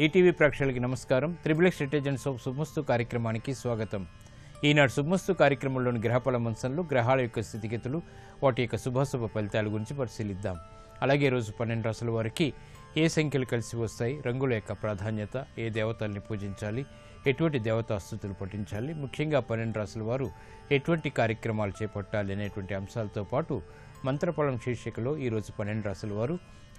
ETV ప్రేక్షకులకి నమస్కారం. Triplex intelligence of శుభమస్తు కార్యక్రమానికి స్వాగతం. ఈనాడు శుభమస్తు కార్యక్రమంలోని గ్రహఫల మంచంలో గ్రహాల యొక్క స్థితిగతులు, వాటి యొక్క శుభాశుభ ఫలితాల గురించి పరిశీలిద్దాం. అలాగే రోజు 12 రాశుల వారికి ఏ సంఖ్యలు కలిసి వస్తాయి, రంగుల యొక్క ప్రాధాన్యత, ఏ దేవతల్ని పూజించాలి, ఎటువంటి దేవతాస్తుతులు పఠించాలి, ముఖ్యంగా 12 రాశుల వారు ఎటువంటి కార్యక్రమాలు చేపట్టాలి అనేటువంటి అంశాలతో పాటు మంత్రఫలం శీర్షికలో ఈరోజు 12 రాశుల వారు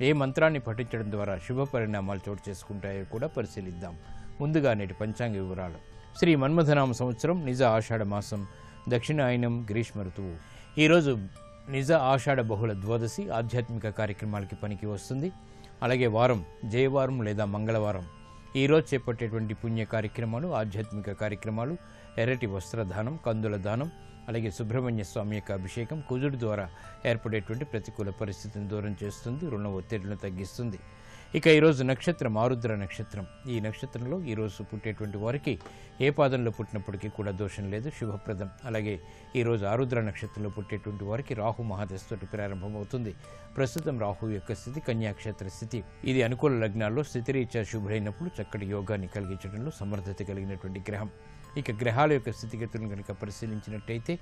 ఏ మంత్రాన్ని పఠించడం ద్వారా శుభ పరిణామాలు చోటు చేసుకుంటాయో కూడా పరిశీలిద్దాం. ముందుగా నేటి పంచాంగ వివరాలు. శ్రీ మన్మథనామ సంవత్సరం నిజ ఆషాఢ మాసం, దక్షిణాయనం, గ్రీష్మ ఋతువు. ఈరోజు నిజ ఆషాఢ బహుళ ద్వాదశి ఆధ్యాత్మిక కార్యక్రమాలకి పనికి వస్తుంది. అలాగే వారం జయవారం లేదా మంగళవారం. ఈరోజు చేపట్టేటువంటి పుణ్య కార్యక్రమాలు, ఆధ్యాత్మిక కార్యక్రమాలు, ఎర్రటి వస్త్రదానం, కందుల దానం, అలాగే సుబ్రహ్మణ్య స్వామి యొక్క అభిషేకం కుజుడు ద్వారా ఏర్పడేటువంటి ప్రతికూల పరిస్థితిని దూరం చేస్తుంది, రుణ ఒత్తిడిని తగ్గిస్తుంది. ఇక ఈరోజు నక్షత్రం ఆరుద్ర నక్షత్రం. ఈ నక్షత్రంలో ఈరోజు పుట్టేటువంటి వారికి ఏ పాదంలో పుట్టినప్పటికీ కూడా దోషం లేదు, శుభప్రదం. అలాగే ఈరోజు ఆరుద్ర నక్షత్రంలో పుట్టేటువంటి వారికి రాహు మహాదశతోటి ప్రారంభమవుతుంది. ప్రస్తుతం రాహు యొక్క స్థితి కన్యాక్షేత్ర స్థితి. ఇది అనుకూల లగ్నాల్లో స్థితిరీత్యా శుభులైనప్పుడు చక్కటి యోగాన్ని కలిగించడంలో సమర్థత కలిగినటువంటి గ్రహం. ఇక గ్రహాల యొక్క స్థితిగతులను కనుక పరిశీలించినట్టయితే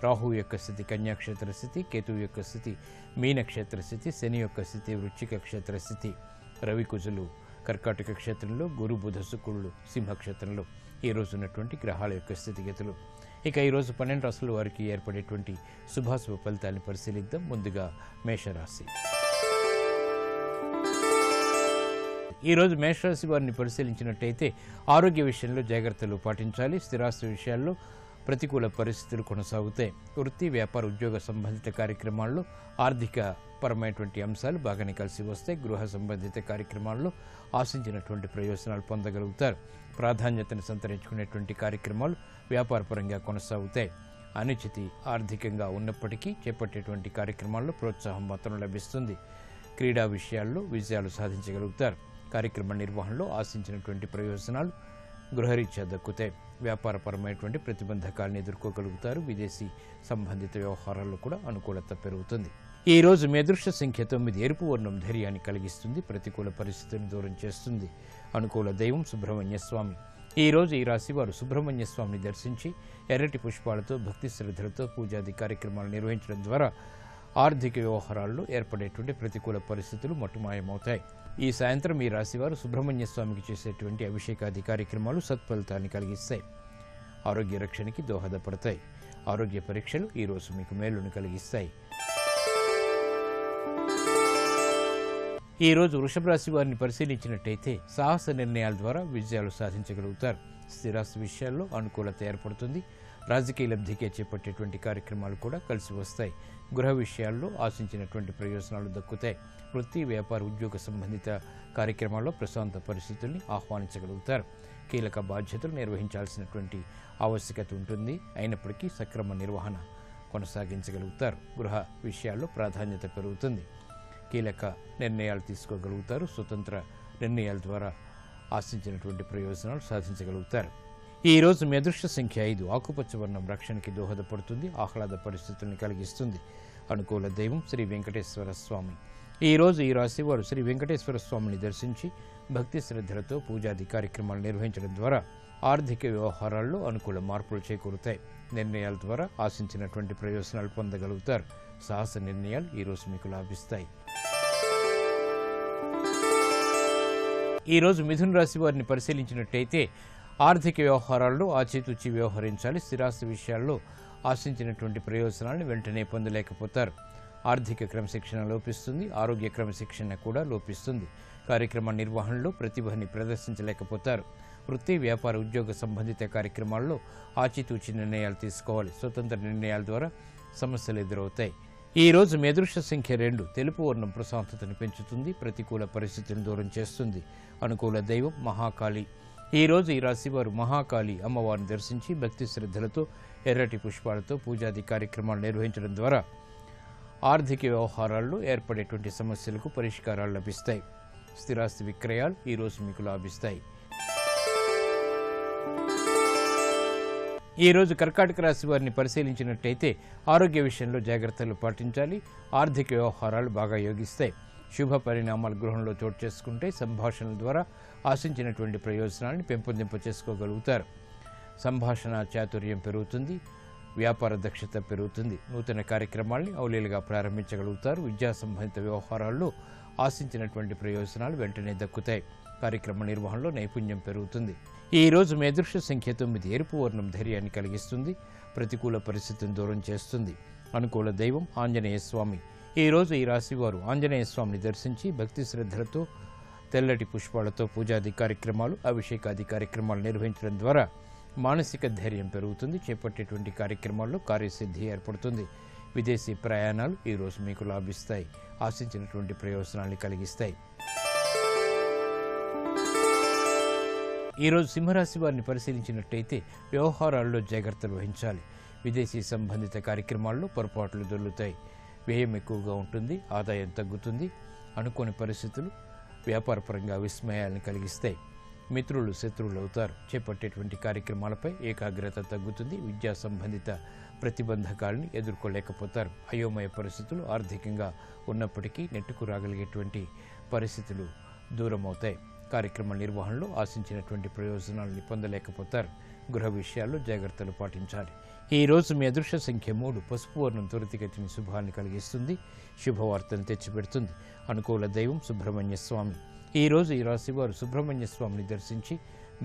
రాహువు యొక్క స్థితి కన్యాక్షేత్ర స్థితి, కేతువు యొక్క స్థితి మీనక్షేత్ర స్థితి, శని యొక్క స్థితి వృశ్చిక క్షేత్ర స్థితి, రవి కుజులు కర్కాటక క్షేత్రంలో, గురు బుధ శుక్రులు సింహక్షేత్రంలో ఈరోజు ఉన్నటువంటి గ్రహాల యొక్క స్థితిగతులు. ఇక ఈరోజు 12 రాశుల వారికి ఏర్పడేటువంటి శుభాశుభ ఫలితాన్ని పరిశీలిద్దాం. ముందుగా మేషరాశి. ఈరోజు మేషరాశి వారిని పరిశీలించినట్టయితే ఆరోగ్య విషయంలో జాగ్రత్తలు పాటించాలి. స్థిరాస్తి విషయాల్లో ప్రతికూల పరిస్థితులు కొనసాగుతాయి. వృత్తి, వ్యాపార, ఉద్యోగ సంబంధిత కార్యక్రమాల్లో ఆర్థిక పరమైనటువంటి అంశాలు బాగానే కలిసి వస్తాయి. గృహ సంబంధిత కార్యక్రమాల్లో ఆశించినటువంటి ప్రయోజనాలు పొందగలుగుతారు. ప్రాధాన్యతను సంతరించుకునేటువంటి కార్యక్రమాలు వ్యాపారపరంగా కొనసాగుతాయి. అనిశ్చితి ఆర్థికంగా ఉన్నప్పటికీ చేపట్టేటువంటి కార్యక్రమాల్లో ప్రోత్సాహం మాత్రం లభిస్తుంది. క్రీడా విషయాల్లో విజయాలు సాధించగలుగుతారు. కార్యక్రమ నిర్వహణలో ఆశించినటువంటి ప్రయోజనాలు గృహరీత్యా దక్కుతాయి. వ్యాపారపరమైనటువంటి ప్రతిబంధకాలను ఎదుర్కోగలుగుతారు. విదేశీ సంబంధిత వ్యవహారాల్లో కూడా అనుకూలత పెరుగుతుంది. ఈ రోజు మీ అదృష్ట సంఖ్య 9. ఎరుపు వర్ణం ధైర్యాన్ని కలిగిస్తుంది, ప్రతికూల పరిస్థితిని దూరం చేస్తుంది. అనుకూల దైవం సుబ్రహ్మణ్య స్వామి. ఈ రోజు ఈ రాశి వారు సుబ్రహ్మణ్య స్వామిని దర్శించి ఎర్రటి పుష్పాలతో భక్తి శ్రద్ధలతో పూజాది కార్యక్రమాలు నిర్వహించడం ద్వారా ఆర్థిక వ్యవహారాల్లో ఏర్పడేటువంటి ప్రతికూల పరిస్థితులు మట్టుమాయమవుతాయి. ఈ సాయంత్రం ఈ రాశివారు సుబ్రహ్మణ్య స్వామికి చేసేటువంటి అభిషేకాది కార్యక్రమాలు సత్ఫలితాన్ని కలిగిస్తాయి, ఆరోగ్య రక్షణకి దోహదపడతాయి. ఆరోగ్య పరీక్షలు ఈరోజు మీకు మేలును కలిగిస్తాయి. ఈరోజు వృషభ రాశి వారిని పరిశీలించినట్టయితే సాహస నిర్ణయాల ద్వారా విజయాలు సాధించగలుగుతారు. స్థిరాస్తి విషయాల్లో అనుకూలత ఏర్పడుతుంది. రాజకీయ లబ్ధికే చేపట్టేటువంటి కార్యక్రమాలు కూడా కలిసి వస్తాయి. గృహ విషయాల్లో ఆశించినటువంటి ప్రయోజనాలు దక్కుతాయి. వృత్తి, వ్యాపార, ఉద్యోగ సంబంధిత కార్యక్రమాల్లో ప్రశాంత పరిస్థితుల్ని ఆహ్వానించగలుగుతారు. కీలక బాధ్యతలు నిర్వహించాల్సినటువంటి ఆవశ్యకత ఉంటుంది. అయినప్పటికీ సక్రమ నిర్వహణ కొనసాగించగలుగుతారు. గృహ విషయాల్లో ప్రాధాన్యత పెరుగుతుంది. కీలక నిర్ణయాలు తీసుకోగలుగుతారు. స్వతంత్ర నిర్ణయాల ద్వారా ఆశించినటువంటి ప్రయోజనాలు సాధించగలుగుతారు. ఈ రోజు మీ అదృష్ట సంఖ్య 5. ఆకుపచ్చ వర్ణం రక్షణకి దోహదపడుతుంది, ఆహ్లాద పరిస్థితుల్ని కలిగిస్తుంది. అనుకూల దైవం శ్రీ వెంకటేశ్వర స్వామి. ఈ రోజు ఈ రాశి వారు శ్రీ వెంకటేశ్వర స్వామిని దర్శించి భక్తి శ్రద్ధలతో పూజాది కార్యక్రమాలు నిర్వహించడం ద్వారా ఆర్థిక వ్యవహారాల్లో అనుకూల మార్పులు చేకూరుతాయి. నిర్ణయాల ద్వారా ఆశించినటువంటి ప్రయోజనాలు పొందగలుగుతారు. సాహస నిర్ణయాలు ఈరోజు మీకు లాభిస్తాయి. ఈరోజు మిథున రాశి వారిని పరిశీలించినట్టయితే ఆర్థిక వ్యవహారాల్లో ఆచితూచి వ్యవహరించాలి. స్థిరాస్తి విషయాల్లో ఆశించినటువంటి ప్రయోజనాలను వెంటనే పొందలేకపోతారు. ఆర్థిక క్రమశిక్షణ లోపిస్తుంది. ఆరోగ్య క్రమశిక్షణ కూడా లోపిస్తుంది. కార్యక్రమ నిర్వహణలో ప్రతిభని ప్రదర్శించలేకపోతారు. వృత్తి, వ్యాపార, ఉద్యోగ సంబంధిత కార్యక్రమాల్లో ఆచితూచి నిర్ణయాలు తీసుకోవాలి. స్వతంత్ర నిర్ణయాల ద్వారా సమస్యలు ఎదురవుతాయి. ఈ రోజు మీ అదృష్ట సంఖ్య 2. తెలుపు వర్ణం ప్రశాంతతను పెంచుతుంది, ప్రతికూల పరిస్థితిని దూరం చేస్తుంది. అనుకూల దైవం మహాకాళి. ఈ రోజు ఈ రాశివారు మహాకాళి అమ్మవారిని దర్శించి భక్తి శ్రద్ధలతో ఎర్రటి పుష్పాలతో పూజాది కార్యక్రమాలు నిర్వహించడం ద్వారా ఆర్థిక వ్యవహారాల్లో ఏర్పడేటువంటి సమస్యలకు పరిష్కారాలు లభిస్తాయి. స్థిరాస్తి విక్రయాలు ఈరోజు మీకు లాభిస్తాయి. ఈ రోజు కర్కాటక రాశి వారిని పరిశీలించినట్టయితే ఆరోగ్య విషయంలో జాగ్రత్తలు పాటించాలి. ఆర్థిక వ్యవహారాలు బాగా యోగిస్తాయి. శుభ పరిణామాలు గృహంలో చోటు చేసుకుంటే సంభాషణల ద్వారా ఆశించినటువంటి ప్రయోజనాన్ని పెంపొందింప చేసుకోగలుగుతారు. సంభాషణ చాతుర్యం పెరుగుతుంది, వ్యాపార దక్షత పెరుగుతుంది. నూతన కార్యక్రమాల్ని అవలీలుగా ప్రారంభించగలుగుతారు. విద్యా సంబంధిత వ్యవహారాల్లో ఆశించినటువంటి ప్రయోజనాలు వెంటనే దక్కుతాయి. కార్యక్రమ నిర్వహణలో నైపుణ్యం పెరుగుతుంది. ఈ రోజు మీ అదృష్ట సంఖ్య 9. ఎరుపు వర్ణం ధైర్యాన్ని కలిగిస్తుంది, ప్రతికూల పరిస్థితిని దూరం చేస్తుంది. అనుకూల దైవం ఆంజనేయ స్వామి. ఈ రోజు ఈ రాశి వారు ఆంజనేయ స్వామిని దర్శించి భక్తి శ్రద్ధలతో తెల్లటి పుష్పాలతో పూజాది కార్యక్రమాలు, అభిషేకాది కార్యక్రమాలు నిర్వహించడం ద్వారా మానసిక ధైర్యం పెరుగుతుంది. చేపట్టేటువంటి కార్యక్రమాల్లో కార్యసిద్ధి ఏర్పడుతుంది. విదేశీ ప్రయాణాలు ఈరోజు మీకు లాభిస్తాయి, ఆశించినటువంటి ప్రయోజనాన్ని కలిగిస్తాయి. ఈరోజు సింహరాశి వారిని పరిశీలించినట్టయితే వ్యవహారాల్లో జాగ్రత్తలు వహించాలి. విదేశీ సంబంధిత కార్యక్రమాల్లో పొరపాట్లు దొర్లుతాయి. వ్యయం ఎక్కువగా ఉంటుంది, ఆదాయం తగ్గుతుంది. అనుకోని పరిస్థితులు వ్యాపారపరంగా విస్మయాలను కలిగిస్తాయి. మిత్రులు శత్రువులు అవుతారు. చేపట్టేటువంటి కార్యక్రమాలపై ఏకాగ్రత తగ్గుతుంది. విద్యా సంబంధిత ప్రతిబంధకాలని ఎదుర్కోలేకపోతారు. అయోమయ పరిస్థితులు ఆర్థికంగా ఉన్నప్పటికీ నెట్టుకు రాగలిగేటువంటి పరిస్థితులు దూరమవుతాయి. కార్యక్రమ నిర్వహణలో ఆశించినటువంటి ప్రయోజనాలను పొందలేకపోతారు. గృహ విషయాల్లో జాగ్రత్తలు పాటించాలి. ఈ రోజు మీ అదృష్ట సంఖ్య 3. పసుపు వర్ణం త్వరితగతిని శుభాన్ని కలిగిస్తుంది, శుభవార్తను తెచ్చిపెడుతుంది. అనుకూల దైవం సుబ్రహ్మణ్య స్వామి. ఈ రోజు ఈ రాశి వారు సుబ్రహ్మణ్య స్వామిని దర్శించి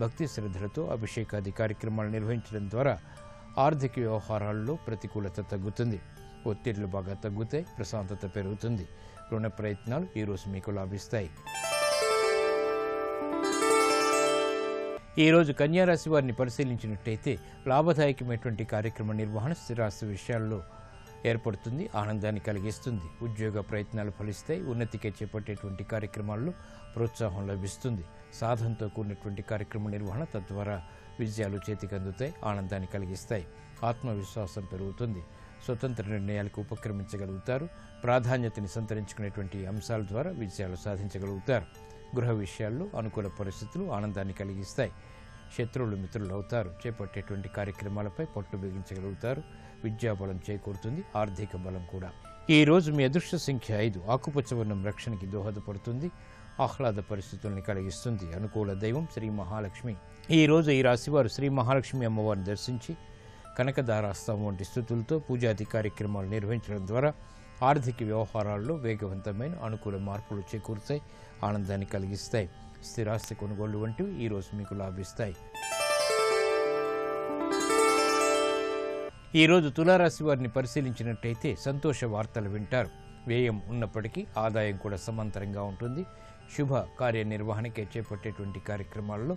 భక్తి శ్రద్ధలతో అభిషేకాది కార్యక్రమాలు నిర్వహించడం ద్వారా ఆర్థిక వ్యవహారాల్లో ప్రతికూలత తగ్గుతుంది. ఒత్తిళ్లు బాగా తగ్గుతాయి, ప్రశాంతత పెరుగుతుంది. రుణ ప్రయత్నాలు ఈరోజు మీకు లాభిస్తాయి. ఈరోజు కన్యారాశి వారిని పరిశీలించినట్టయితే లాభదాయకమైనటువంటి కార్యక్రమ నిర్వహణ స్థిరాస్తి విషయాల్లో ఏర్పడుతుంది, ఆనందాన్ని కలిగిస్తుంది. ఉద్యోగ ప్రయత్నాలు ఫలిస్తాయి. ఉన్నతికి చేపట్టేటువంటి కార్యక్రమాల్లో ప్రోత్సాహం లభిస్తుంది. సాధనతో కూడినటువంటి కార్యక్రమ నిర్వహణ తద్వారా విజయాలు చేతికి అందుతాయి, ఆనందాన్ని కలిగిస్తాయి. ఆత్మవిశ్వాసం పెరుగుతుంది. స్వతంత్ర నిర్ణయాలకు ఉపక్రమించగలుగుతారు. ప్రాధాన్యతని సంతరించుకునేటువంటి అంశాల ద్వారా విజయాలు సాధించగలుగుతారు. గృహ విషయాల్లో అనుకూల పరిస్థితులు ఆనందాన్ని కలిగిస్తాయి. శత్రువులు మిత్రులు అవుతారు. చేపట్టేటువంటి కార్యక్రమాలపై పట్టు బిగించగలుగుతారు. విద్యాబలం చేకూరుతుంది, ఆర్థిక బలం కూడా. ఈ రోజు మీ అదృష్ట సంఖ్య 5. ఆకుపచ్చ వర్ణం రక్షణకి దోహదపడుతుంది, ఆహ్లాద పరిస్థితుల్ని కలిగిస్తుంది. అనుకూల దైవం శ్రీ మహాలక్ష్మి. ఈ రోజు ఈ రాశివారు శ్రీ మహాలక్ష్మి అమ్మవారిని దర్శించి కనకదారాస్తం వంటి స్థుతులతో పూజాది కార్యక్రమాలు నిర్వహించడం ద్వారా ఆర్థిక వ్యవహారాల్లో వేగవంతమైన అనుకూల మార్పులు చేకూరుతాయి, ఆనందాన్ని కలిగిస్తాయి. స్థిరాస్తి కొనుగోళ్లు వంటివి ఈరోజు మీకు లాభిస్తాయి. ఈరోజు తులారాశి వారిని పరిశీలించినట్టయితే సంతోష వార్తలు వింటారు. వ్యయం ఉన్నప్పటికీ ఆదాయం కూడా సమాంతరంగా ఉంటుంది. శుభ కార్యనిర్వహణకే చేపట్టేటువంటి కార్యక్రమాల్లో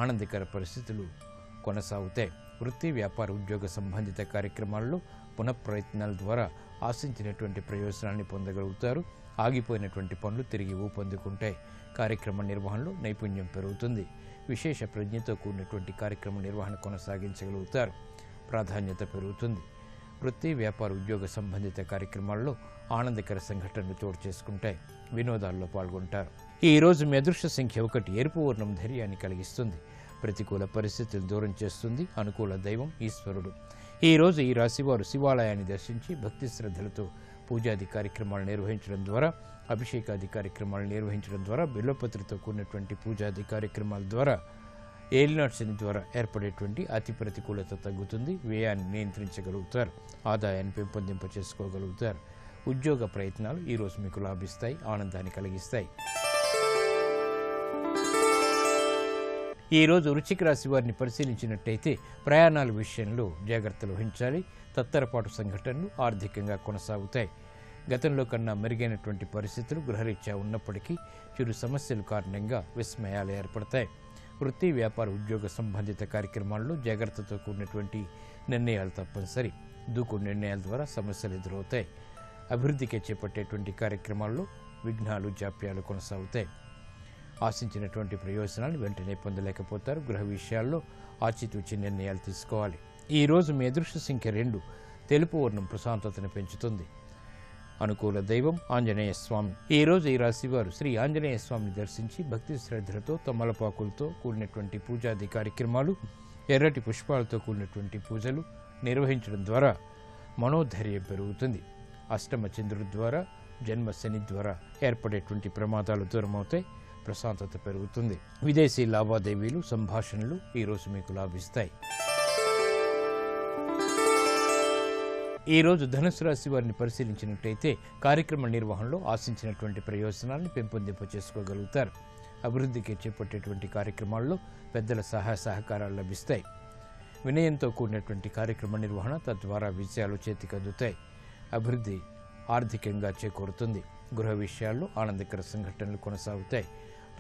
ఆనందకర పరిస్థితులు కొనసాగుతాయి. వృత్తి, వ్యాపార, ఉద్యోగ సంబంధిత కార్యక్రమాల్లో పునఃప్రయత్నాల ద్వారా ఆశించినటువంటి ప్రయోజనాన్ని పొందగలుగుతారు. ఆగిపోయినటువంటి పనులు తిరిగి ఊపందుకుంటాయి. కార్యక్రమ నిర్వహణలో నైపుణ్యం పెరుగుతుంది. విశేష ప్రజ్ఞతో కూడినటువంటి కార్యక్రమ నిర్వహణ కొనసాగించగలుగుతారు. ప్రాధాన్యత పెరుగుతుంది. వృత్తి, వ్యాపార, ఉద్యోగ సంబంధిత కార్యక్రమాల్లో ఆనందకర సంఘటనలు చోటు చేసుకుంటాయి. వినోదాల్లో పాల్గొంటారు. ఈ రోజు మీ అదృష్ట సంఖ్య 1. ఎరుపు వర్ణం ధైర్యాన్ని కలిగిస్తుంది, ప్రతికూల పరిస్థితులు దూరం చేస్తుంది. అనుకూల దైవం ఈశ్వరుడు. ఈ రోజు ఈ రాశివారు శివాలయాన్ని దర్శించి భక్తి శ్రద్ధలతో పూజాది కార్యక్రమాలు నిర్వహించడం ద్వారా, అభిషేకాది కార్యక్రమాలు నిర్వహించడం ద్వారా, బిల్వపత్రితో కూడినటువంటి పూజాది కార్యక్రమాల ద్వారా ఏలినాటి శని ద్వారా ఏర్పడేటువంటి అతి ప్రతికూలత తగ్గుతుంది. వ్యయాన్ని నియంత్రించగలుగుతారు. ఆదాయాన్ని పెంపొందింప చేసుకోగలుగుతారు. ఉద్యోగ ప్రయత్నాలు ఈరోజు మీకు లాభిస్తాయి, ఆనందాన్ని కలిగిస్తాయి. ఈరోజు వృశ్చిక రాశి వారిని పరిశీలించినట్టయితే ప్రయాణాల విషయంలో జాగ్రత్తలు వహించాలి. తత్తరపాటు సంఘటనలు ఆర్థికంగా కొనసాగుతాయి. గతంలో కన్నా మెరుగైనటువంటి పరిస్థితులు గృహరీత్యా ఉన్నప్పటికీ చిరు సమస్యల కారణంగా విస్మయాలు ఏర్పడతాయి. వృత్తి, వ్యాపార, ఉద్యోగ సంబంధిత కార్యక్రమాల్లో జాగ్రత్తతో కూడినటువంటి నిర్ణయాలు తప్పనిసరి. దూకుడు నిర్ణయాల ద్వారా సమస్యలు ఎదురవుతాయి. అభివృద్ధికి చేపట్టేటువంటి కార్యక్రమాల్లో విఘ్నాలు, జాప్యాలు కొనసాగుతాయి. ఆశించినటువంటి ప్రయోజనాలు వెంటనే పొందలేకపోతారు. గృహ విషయాల్లో ఆచితూచి నిర్ణయాలు తీసుకోవాలి. ఈ రోజు మీ అదృష్ట సంఖ్య 2. తెలుపు వర్ణం ప్రశాంతతను పెంచుతుంది. అనుకూల దైవం ఆంజనేయ స్వామి. ఈ రోజు ఈ రాశివారు శ్రీ ఆంజనేయ స్వామిని దర్శించి భక్తి శ్రద్ధలతో తమలపాకులతో కూడినటువంటి పూజాది కార్యక్రమాలు, ఎర్రటి పుష్పాలతో కూడినటువంటి పూజలు నిర్వహించడం ద్వారా మనోధైర్యం పెరుగుతుంది. అష్టమ చంద్రుడి ద్వారా జన్మ శని ద్వారా ఏర్పడేటువంటి ప్రమాదాలు దూరమవుతాయి, ప్రశాంతత పెరుగుతుంది. విదేశీ లావాదేవీలు, సంభాషణలు ఈరోజు మీకు లాభిస్తాయి. ఈరోజు ధనుసు రాశి వారిని పరిశీలించినట్టయితే కార్యక్రమ నిర్వహణలో ఆశించినటువంటి ప్రయోజనాలను పెంపొందింప చేసుకోగలుగుతారు. అభివృద్ధికి చేపట్టేటువంటి కార్యక్రమాల్లో పెద్దల సహాయ సహకారాలు లభిస్తాయి. వినయంతో కూడినటువంటి కార్యక్రమ నిర్వహణ తద్వారా విజయాలు చేతికి అందుతాయి. అభివృద్ధి ఆర్థికంగా చేకూరుతుంది. గృహ విషయాల్లో ఆనందకర సంఘటనలు కొనసాగుతాయి.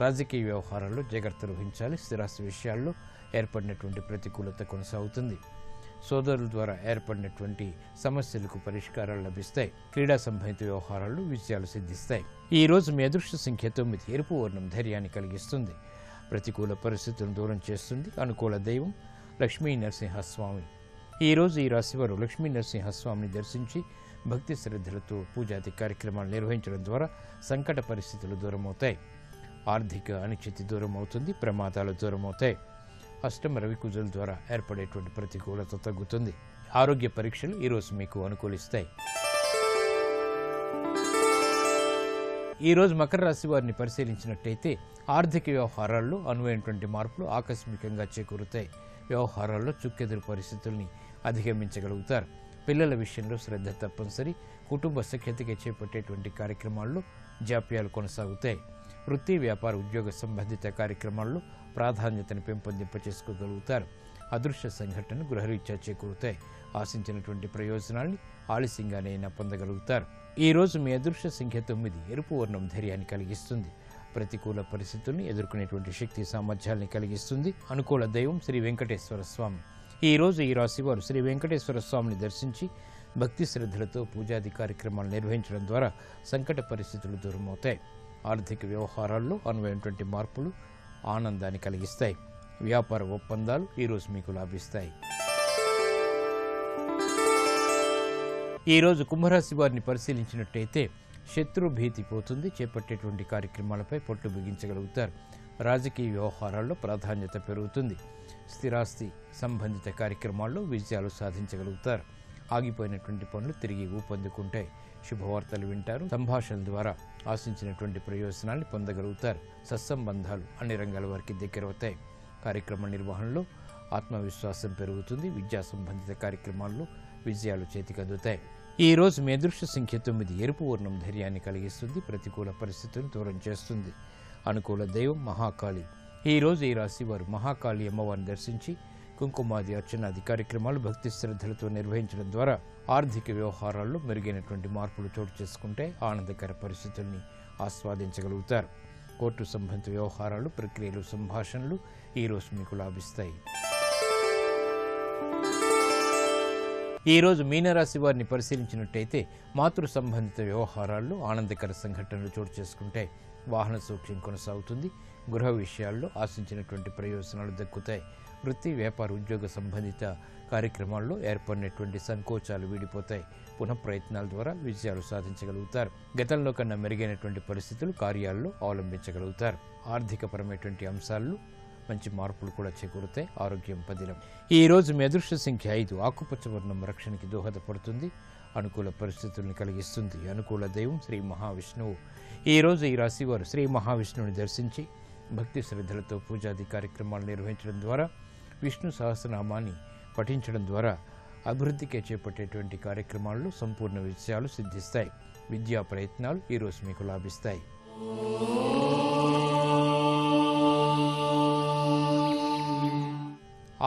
రాజకీయ వ్యవహారాల్లో జాగ్రత్తలు వహించాలి. స్థిరాస్తి విషయాల్లో ఏర్పడినటువంటి ప్రతికూలత కొనసాగుతుంది. సోదరుల ద్వారా ఏర్పడినటువంటి సమస్యలకు పరిష్కారాలు లభిస్తాయి. క్రీడా సంబంధిత వ్యవహారాల్లో విజయాలు సిద్ధిస్తాయి. ఈ రోజు మీ అదృష్ట సంఖ్య 9. ఎరుపు వర్ణం ధైర్యాన్ని కలిగిస్తుంది. ప్రతికూల పరిస్థితులను దూరం చేస్తుంది. అనుకూల దైవం లక్ష్మీ నరసింహస్వామి. ఈరోజు ఈ రాశివారు లక్ష్మీ నరసింహస్వామిని దర్శించి భక్తి శ్రద్ధలతో పూజాది కార్యక్రమాలు నిర్వహించడం ద్వారా సంకట పరిస్థితులు దూరమవుతాయి. ఆర్థిక అనిశ్చితి దూరం అవుతుంది. ప్రమాదాలు దూరమవుతాయి. అష్టమ రవి కుజుల ద్వారా ఏర్పడేటువంటి ప్రతికూలత తగ్గుతుంది. ఆరోగ్య పరీక్షలు ఈరోజు మీకు అనుకూలిస్తాయి. ఈరోజు మకర రాశి వారిని పరిశీలించినట్టయితే ఆర్థిక వ్యవహారాల్లో అనువైనటువంటి మార్పులు ఆకస్మికంగా చేకూరుతాయి. వ్యవహారాల్లో చుక్కెదురు పరిస్థితుల్ని అధిగమించగలుగుతారు. పిల్లల విషయంలో శ్రద్ధ తప్పనిసరి. కుటుంబ సఖ్యతగా చేపట్టేటువంటి కార్యక్రమాల్లో జాప్యాలు కొనసాగుతాయి. వృత్తి, వ్యాపార, ఉద్యోగ సంబంధిత కార్యక్రమాల్లో ప్రాధాన్యతను పెంపొందింప చేసుకోగలుగుతారు. అదృశ్య సంఘటనలు గృహరీత్యా చేకూరుతాయి. ఆశించినటువంటి ప్రయోజనాల్ని ఆలస్యంగానైనా పొందగలుగుతారు. ఈ రోజు మీ అదృశ్య సంఖ్య 9. ఎరుపు వర్ణం ధైర్యాన్ని కలిగిస్తుంది. ప్రతికూల పరిస్థితుల్ని ఎదుర్కొనేటువంటి శక్తి సామర్థ్యాల్ని కలిగిస్తుంది. అనుకూల దైవం శ్రీ వెంకటేశ్వర స్వామి. ఈ రోజు ఈ రాశి వారు శ్రీ వెంకటేశ్వర స్వామిని దర్శించి భక్తి శ్రద్ధలతో పూజాది కార్యక్రమాలు నిర్వహించడం ద్వారా సంకట పరిస్థితులు దూరమవుతాయి. ఆర్థిక వ్యవహారాల్లో అనువైనటువంటి మార్పులు ఆనందాన్ని కలిగిస్తాయి. వ్యాపార ఒప్పందాలు ఈరోజు మీకు లాభిస్తాయి. ఈరోజు కుంభరాశి వారిని పరిశీలించినట్టయితే శత్రు భీతి పోతుంది. చేపట్టేటువంటి కార్యక్రమాలపై పట్టు బిగించగలుగుతారు. రాజకీయ వ్యవహారాల్లో ప్రాధాన్యత పెరుగుతుంది. స్థిరాస్తి సంబంధిత కార్యక్రమాల్లో విజయాలు సాధించగలుగుతారు. ఆగిపోయినటువంటి పనులు తిరిగి ఊపందుకుంటాయి. శుభవార్తలు వింటారు. సంభాషణల ద్వారా ఆశించినటువంటి ప్రయోజనాన్ని పొందగలుగుతారు. సత్సంబంధాలు అన్ని రంగాల వారికి దగ్గరవుతాయి. కార్యక్రమ నిర్వహణలో ఆత్మవిశ్వాసం పెరుగుతుంది. విద్యా సంబంధిత కార్యక్రమాల్లో విజయాలు చేతికందుతాయి. ఈ రోజు మీ అదృష్ట సంఖ్య 9. ఎరుపు వర్ణం ధైర్యాన్ని కలిగిస్తుంది. ప్రతికూల పరిస్థితులను దూరం చేస్తుంది. అనుకూల దైవం మహాకాళి. ఈ రోజు ఈ రాశి వారు మహాకాళి అమ్మవారిని దర్శించి కుంకుమాది అర్చనాది కార్యక్రమాలు భక్తి శ్రద్ధలతో నిర్వహించడం ద్వారా ఆర్థిక వ్యవహారాల్లో మెరుగైనటువంటి మార్పులు చోటు చేసుకుంటే ఆనందకర పరిస్థితుల్ని ఆస్వాదించగలుగుతారు. కోర్టు సంబంధిత వ్యవహారాలు, ప్రక్రియలు, సంభాషణలు ఈరోజు మీకు లాభిస్తాయి. ఈరోజు మీనరాశి వారిని పరిశీలించినట్టయితే మాతృ సంబంధిత వ్యవహారాల్లో ఆనందకర సంఘటనలు చోటు చేసుకుంటాయి. వాహన సౌఖ్యం కొనసాగుతుంది. గృహ విషయాల్లో ఆశించినటువంటి ప్రయోజనాలు దక్కుతాయి. వృత్తి, వ్యాపార, ఉద్యోగ సంబంధిత కార్యక్రమాల్లో ఏర్పడినటువంటి సంకోచాలు వీడిపోతాయి. పునఃప్రయత్నాల ద్వారా విజయాలు సాధించగలుగుతారు. గతంలో కన్నా మెరుగైనటువంటి పరిస్థితులు కార్యాల్లో అవలంబించగలుగుతారు. ఆర్థికపరమైనటువంటి అంశాల్లో మంచి మార్పులు కూడా చేకూరుతాయి. ఆరోగ్యం పదిలం. ఈ రోజు మీ అదృష్ట సంఖ్య 5. ఆకుపచ్చ వర్ణం రక్షణకి దోహదపడుతుంది. అనుకూల పరిస్థితుల్ని కలిగిస్తుంది. అనుకూల దైవం శ్రీ మహావిష్ణువు. ఈ రోజు ఈ రాశి వారు శ్రీ మహావిష్ణువుని దర్శించి భక్తి శ్రద్ధలతో పూజాది కార్యక్రమాలు నిర్వహించడం ద్వారా, విష్ణు సహస్రనామాన్ని పఠించడం ద్వారా అభివృద్ధికి చేపట్టేటువంటి కార్యక్రమాల్లో సంపూర్ణ విజయాలు సిద్ధిస్తాయి. విద్యా ప్రయత్నాలు ఈరోజు మీకు లాభిస్తాయి.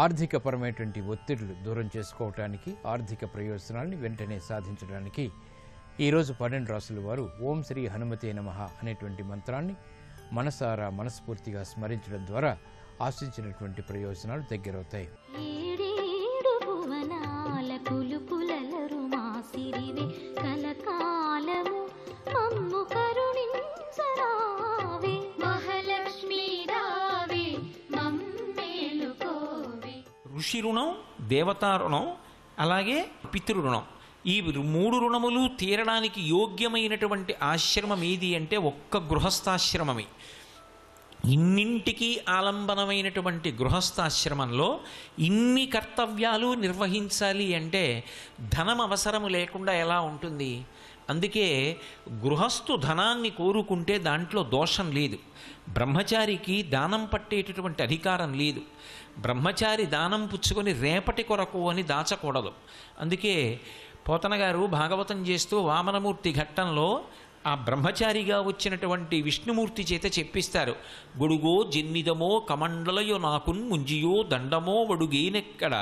ఆర్థికపరమైనటువంటి ఒత్తిడులు దూరం చేసుకోవటానికి, ఆర్థిక ప్రయోజనాల్ని వెంటనే సాధించడానికి ఈరోజు 12 రాసుల వారు ఓం శ్రీ హనుమతే నమః అనేటువంటి మంత్రాన్ని మనసారా మనస్ఫూర్తిగా స్మరించడం ద్వారా ఆశించినటువంటి ప్రయోజనాలు దగ్గరవుతాయి. ఋషి రుణం, దేవతా రుణం, అలాగే పితృ రుణం. ఈ 3 రుణములు తీరడానికి యోగ్యమైనటువంటి ఆశ్రమం ఏది అంటే ఒక్క గృహస్థాశ్రమమే. ఇన్నింటికి ఆలంబనమైనటువంటి గృహస్థాశ్రమంలో ఇన్ని కర్తవ్యాలు నిర్వహించాలి అంటే ధనం అవసరము లేకుండా ఎలా ఉంటుంది? అందుకే గృహస్థు ధనాన్ని కోరుకుంటే దాంట్లో దోషం లేదు. బ్రహ్మచారికి దానం పట్టేటటువంటి అధికారం లేదు. బ్రహ్మచారి దానం పుచ్చుకొని రేపటి కొరకు అని దాచకూడదు. అందుకే పోతన గారు భాగవతం చేస్తూ వామనమూర్తి ఘట్టంలో ఆ బ్రహ్మచారిగా వచ్చినటువంటి విష్ణుమూర్తి చేత చెప్పిస్తారు. గొడుగో జన్నిదమో కమండలయో నాకున్ ముంజియో దండమో వడుగేనెక్కడ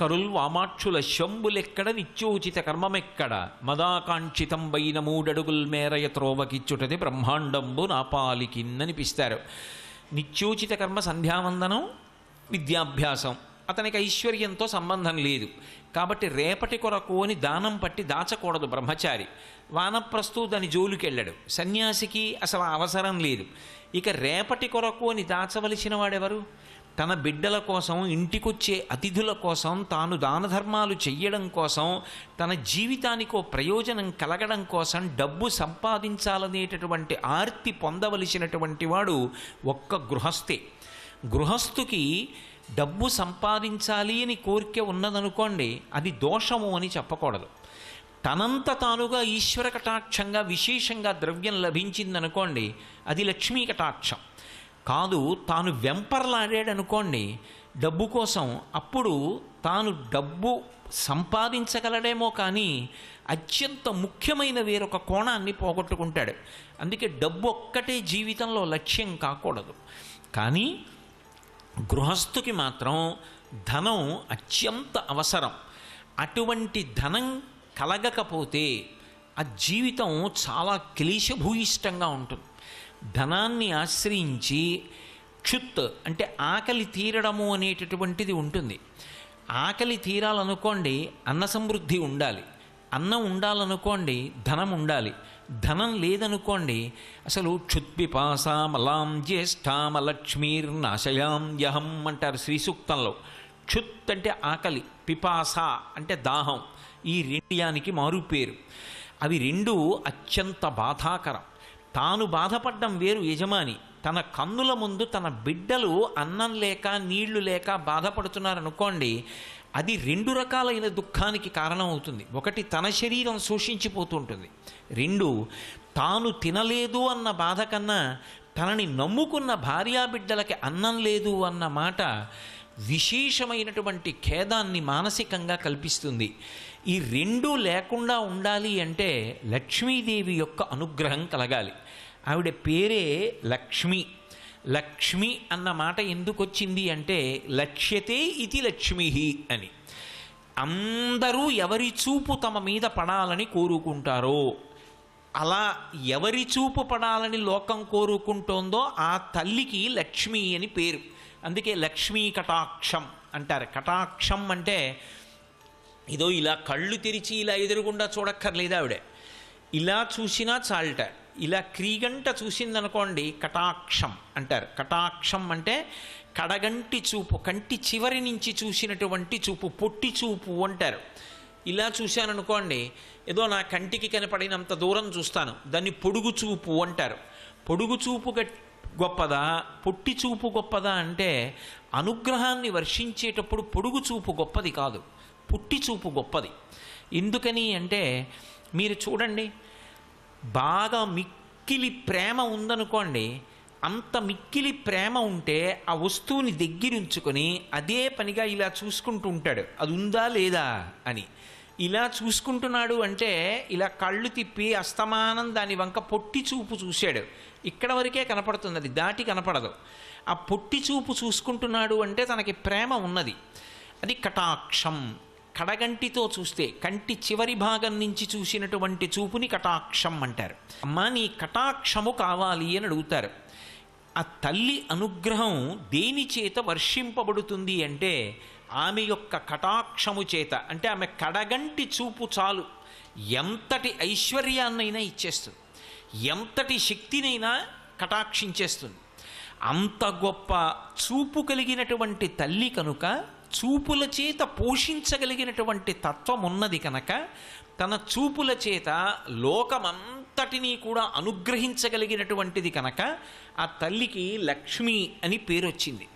కరుల్ వామాక్షుల శంబులెక్కడ నిత్యోచిత కర్మమెక్కడ మదాకాంక్షితం బైన మూడడుగుల్ మేరయ త్రోవకిచ్చుటది బ్రహ్మాండంబు నాపాలికిన్ననిపిస్తారు. నిత్యోచిత కర్మ సంధ్యావందనం, విద్యాభ్యాసం, అతనికి ఐశ్వర్యంతో సంబంధం లేదు. కాబట్టి రేపటి కొరకు అని దానం పట్టి దాచకూడదు బ్రహ్మచారి. వానప్రస్థు దాని జోలికెళ్ళాడు. సన్యాసికి అసలు అవసరం లేదు. ఇక రేపటి కొరకు అని దాచవలసిన వాడెవరు? తన బిడ్డల కోసం, ఇంటికొచ్చే అతిథుల కోసం, తాను దాన ధర్మాలు చెయ్యడం కోసం, తన జీవితానికో ప్రయోజనం కలగడం కోసం డబ్బు సంపాదించాలనేటటువంటి ఆర్తి పొందవలసినటువంటి వాడు ఒక్క గృహస్థే. గృహస్థుకి డబ్బు సంపాదించాలి అని కోరిక ఉన్నదనుకోండి, అది దోషము అని చెప్పకూడదు. తనంత తానుగా ఈశ్వర కటాక్షంగా విశేషంగా ద్రవ్యం లభించిందనుకోండి, అది లక్ష్మీ కటాక్షం కాదు. తాను వెంపర్లాడాడనుకోండి డబ్బు కోసం, అప్పుడు తాను డబ్బు సంపాదించగలడేమో కానీ అత్యంత ముఖ్యమైన వేరొక కోణాన్ని పోగొట్టుకుంటాడు. అందుకే డబ్బు ఒక్కటే జీవితంలో లక్ష్యం కాకూడదు. కానీ గృహస్థుకి మాత్రం ధనం అత్యంత అవసరం. అటువంటి ధనం కలగకపోతే ఆ జీవితం చాలా క్లేశభూయిష్టంగా ఉంటుంది. ధనాన్ని ఆశ్రయించి క్షుత్ అంటే ఆకలి తీరడము అనేటటువంటిది ఉంటుంది. ఆకలి తీరాలనుకోండి అన్న సమృద్ధి ఉండాలి. అన్నం ఉండాలనుకోండి ధనం ఉండాలి. ధనం లేదనుకోండి అసలు క్షుత్పిపాసామలాం జ్యేష్ఠామలక్ష్మీర్నాశయాం యహం అంటారు శ్రీ సూక్తంలో. క్షుత్ అంటే ఆకలి, పిపాస అంటే దాహం. ఈ రెండియానికి మారు పేరు. అవి రెండు అత్యంత బాధాకరం. తాను బాధపడ్డం వేరు, యజమాని తన కన్నుల ముందు తన బిడ్డలు అన్నం లేక నీళ్లు లేక బాధపడుతున్నారనుకోండి, అది రెండు రకాలైన దుఃఖానికి కారణం అవుతుంది. ఒకటి తన శరీరం శోషించిపోతూ ఉంటుంది. రెండు తాను తినలేదు అన్న బాధ కన్నా తనని నమ్ముకున్న భార్యాబిడ్డలకి అన్నం లేదు అన్న మాట విశేషమైనటువంటి ఖేదాన్ని మానసికంగా కల్పిస్తుంది. ఈ రెండూ లేకుండా ఉండాలి అంటే లక్ష్మీదేవి యొక్క అనుగ్రహం కలగాలి. ఆవిడ పేరే లక్ష్మి. లక్ష్మి అన్న మాట ఎందుకు వచ్చింది అంటే లక్ష్యతే ఇది లక్ష్మి అని. అందరూ ఎవరి చూపు తమ మీద పడాలని కోరుకుంటారో, అలా ఎవరి చూపు పడాలని లోకం కోరుకుంటోందో ఆ తల్లికి లక్ష్మి అని పేరు. అందుకే లక్ష్మీ కటాక్షం అంటారు. కటాక్షం అంటే ఏదో ఇలా కళ్ళు తెరిచి ఇలా ఎదురుగుండా చూడక్కర్లేదు ఆవిడ. ఇలా చూసినా చాలట. ఇలా క్రీగంట చూసిందనుకోండి కటాక్షం అంటారు. కటాక్షం అంటే కడగంటి చూపు, కంటి చివరి నుంచి చూసినటువంటి చూపు, పొట్టి చూపు అంటారు. ఇలా చూశాననుకోండి, ఏదో నా కంటికి కనపడినంత దూరం చూస్తాను, దాన్ని పొడుగు చూపు అంటారు. పొడుగు చూపు గొప్పదా, పొట్టి చూపు గొప్పదా అంటే అనుగ్రహాన్ని వర్షించేటప్పుడు పొడుగు చూపు గొప్పది కాదు, పొట్టి చూపు గొప్పది. ఎందుకని అంటే మీరు చూడండి, బాగా మిక్కిలి ప్రేమ ఉందనుకోండి, అంత మిక్కిలి ప్రేమ ఉంటే ఆ వస్తువుని దగ్గరుంచుకొని అదే పనిగా ఇలా చూసుకుంటూ ఉంటాడు, అది ఉందా లేదా అని. ఇలా చూసుకుంటున్నాడు అంటే ఇలా కళ్ళు తిప్పి అస్తమానం దాని వంక పొట్టి చూపు చూశాడు, ఇక్కడ వరకే కనపడుతుంది, అది దాటి కనపడదు. ఆ పొట్టి చూపు చూసుకుంటున్నాడు అంటే తనకి ప్రేమ ఉన్నది, అది కటాక్షం. కడగంటితో చూస్తే కంటి చివరి భాగం నుంచి చూసినటువంటి చూపుని కటాక్షం అంటారు. అమ్మా నీ కటాక్షము కావాలి అని అడుగుతారు. ఆ తల్లి అనుగ్రహం దేని చేత వర్షింపబడుతుంది అంటే ఆమె యొక్క కటాక్షము చేత. అంటే ఆమె కడగంటి చూపు చాలు ఎంతటి ఐశ్వర్యాన్నైనా ఇచ్చేస్తుంది, ఎంతటి శక్తినైనా కటాక్షించేస్తుంది. అంత గొప్ప చూపు కలిగినటువంటి తల్లి కనుక, చూపుల చేత పోషించగలిగినటువంటి తత్వం ఉన్నది కనుక, తన చూపుల చేత లోకమంతటినీ కూడా అనుగ్రహించగలిగినటువంటిది కనుక ఆ తల్లికి లక్ష్మి అని పేరు వచ్చింది.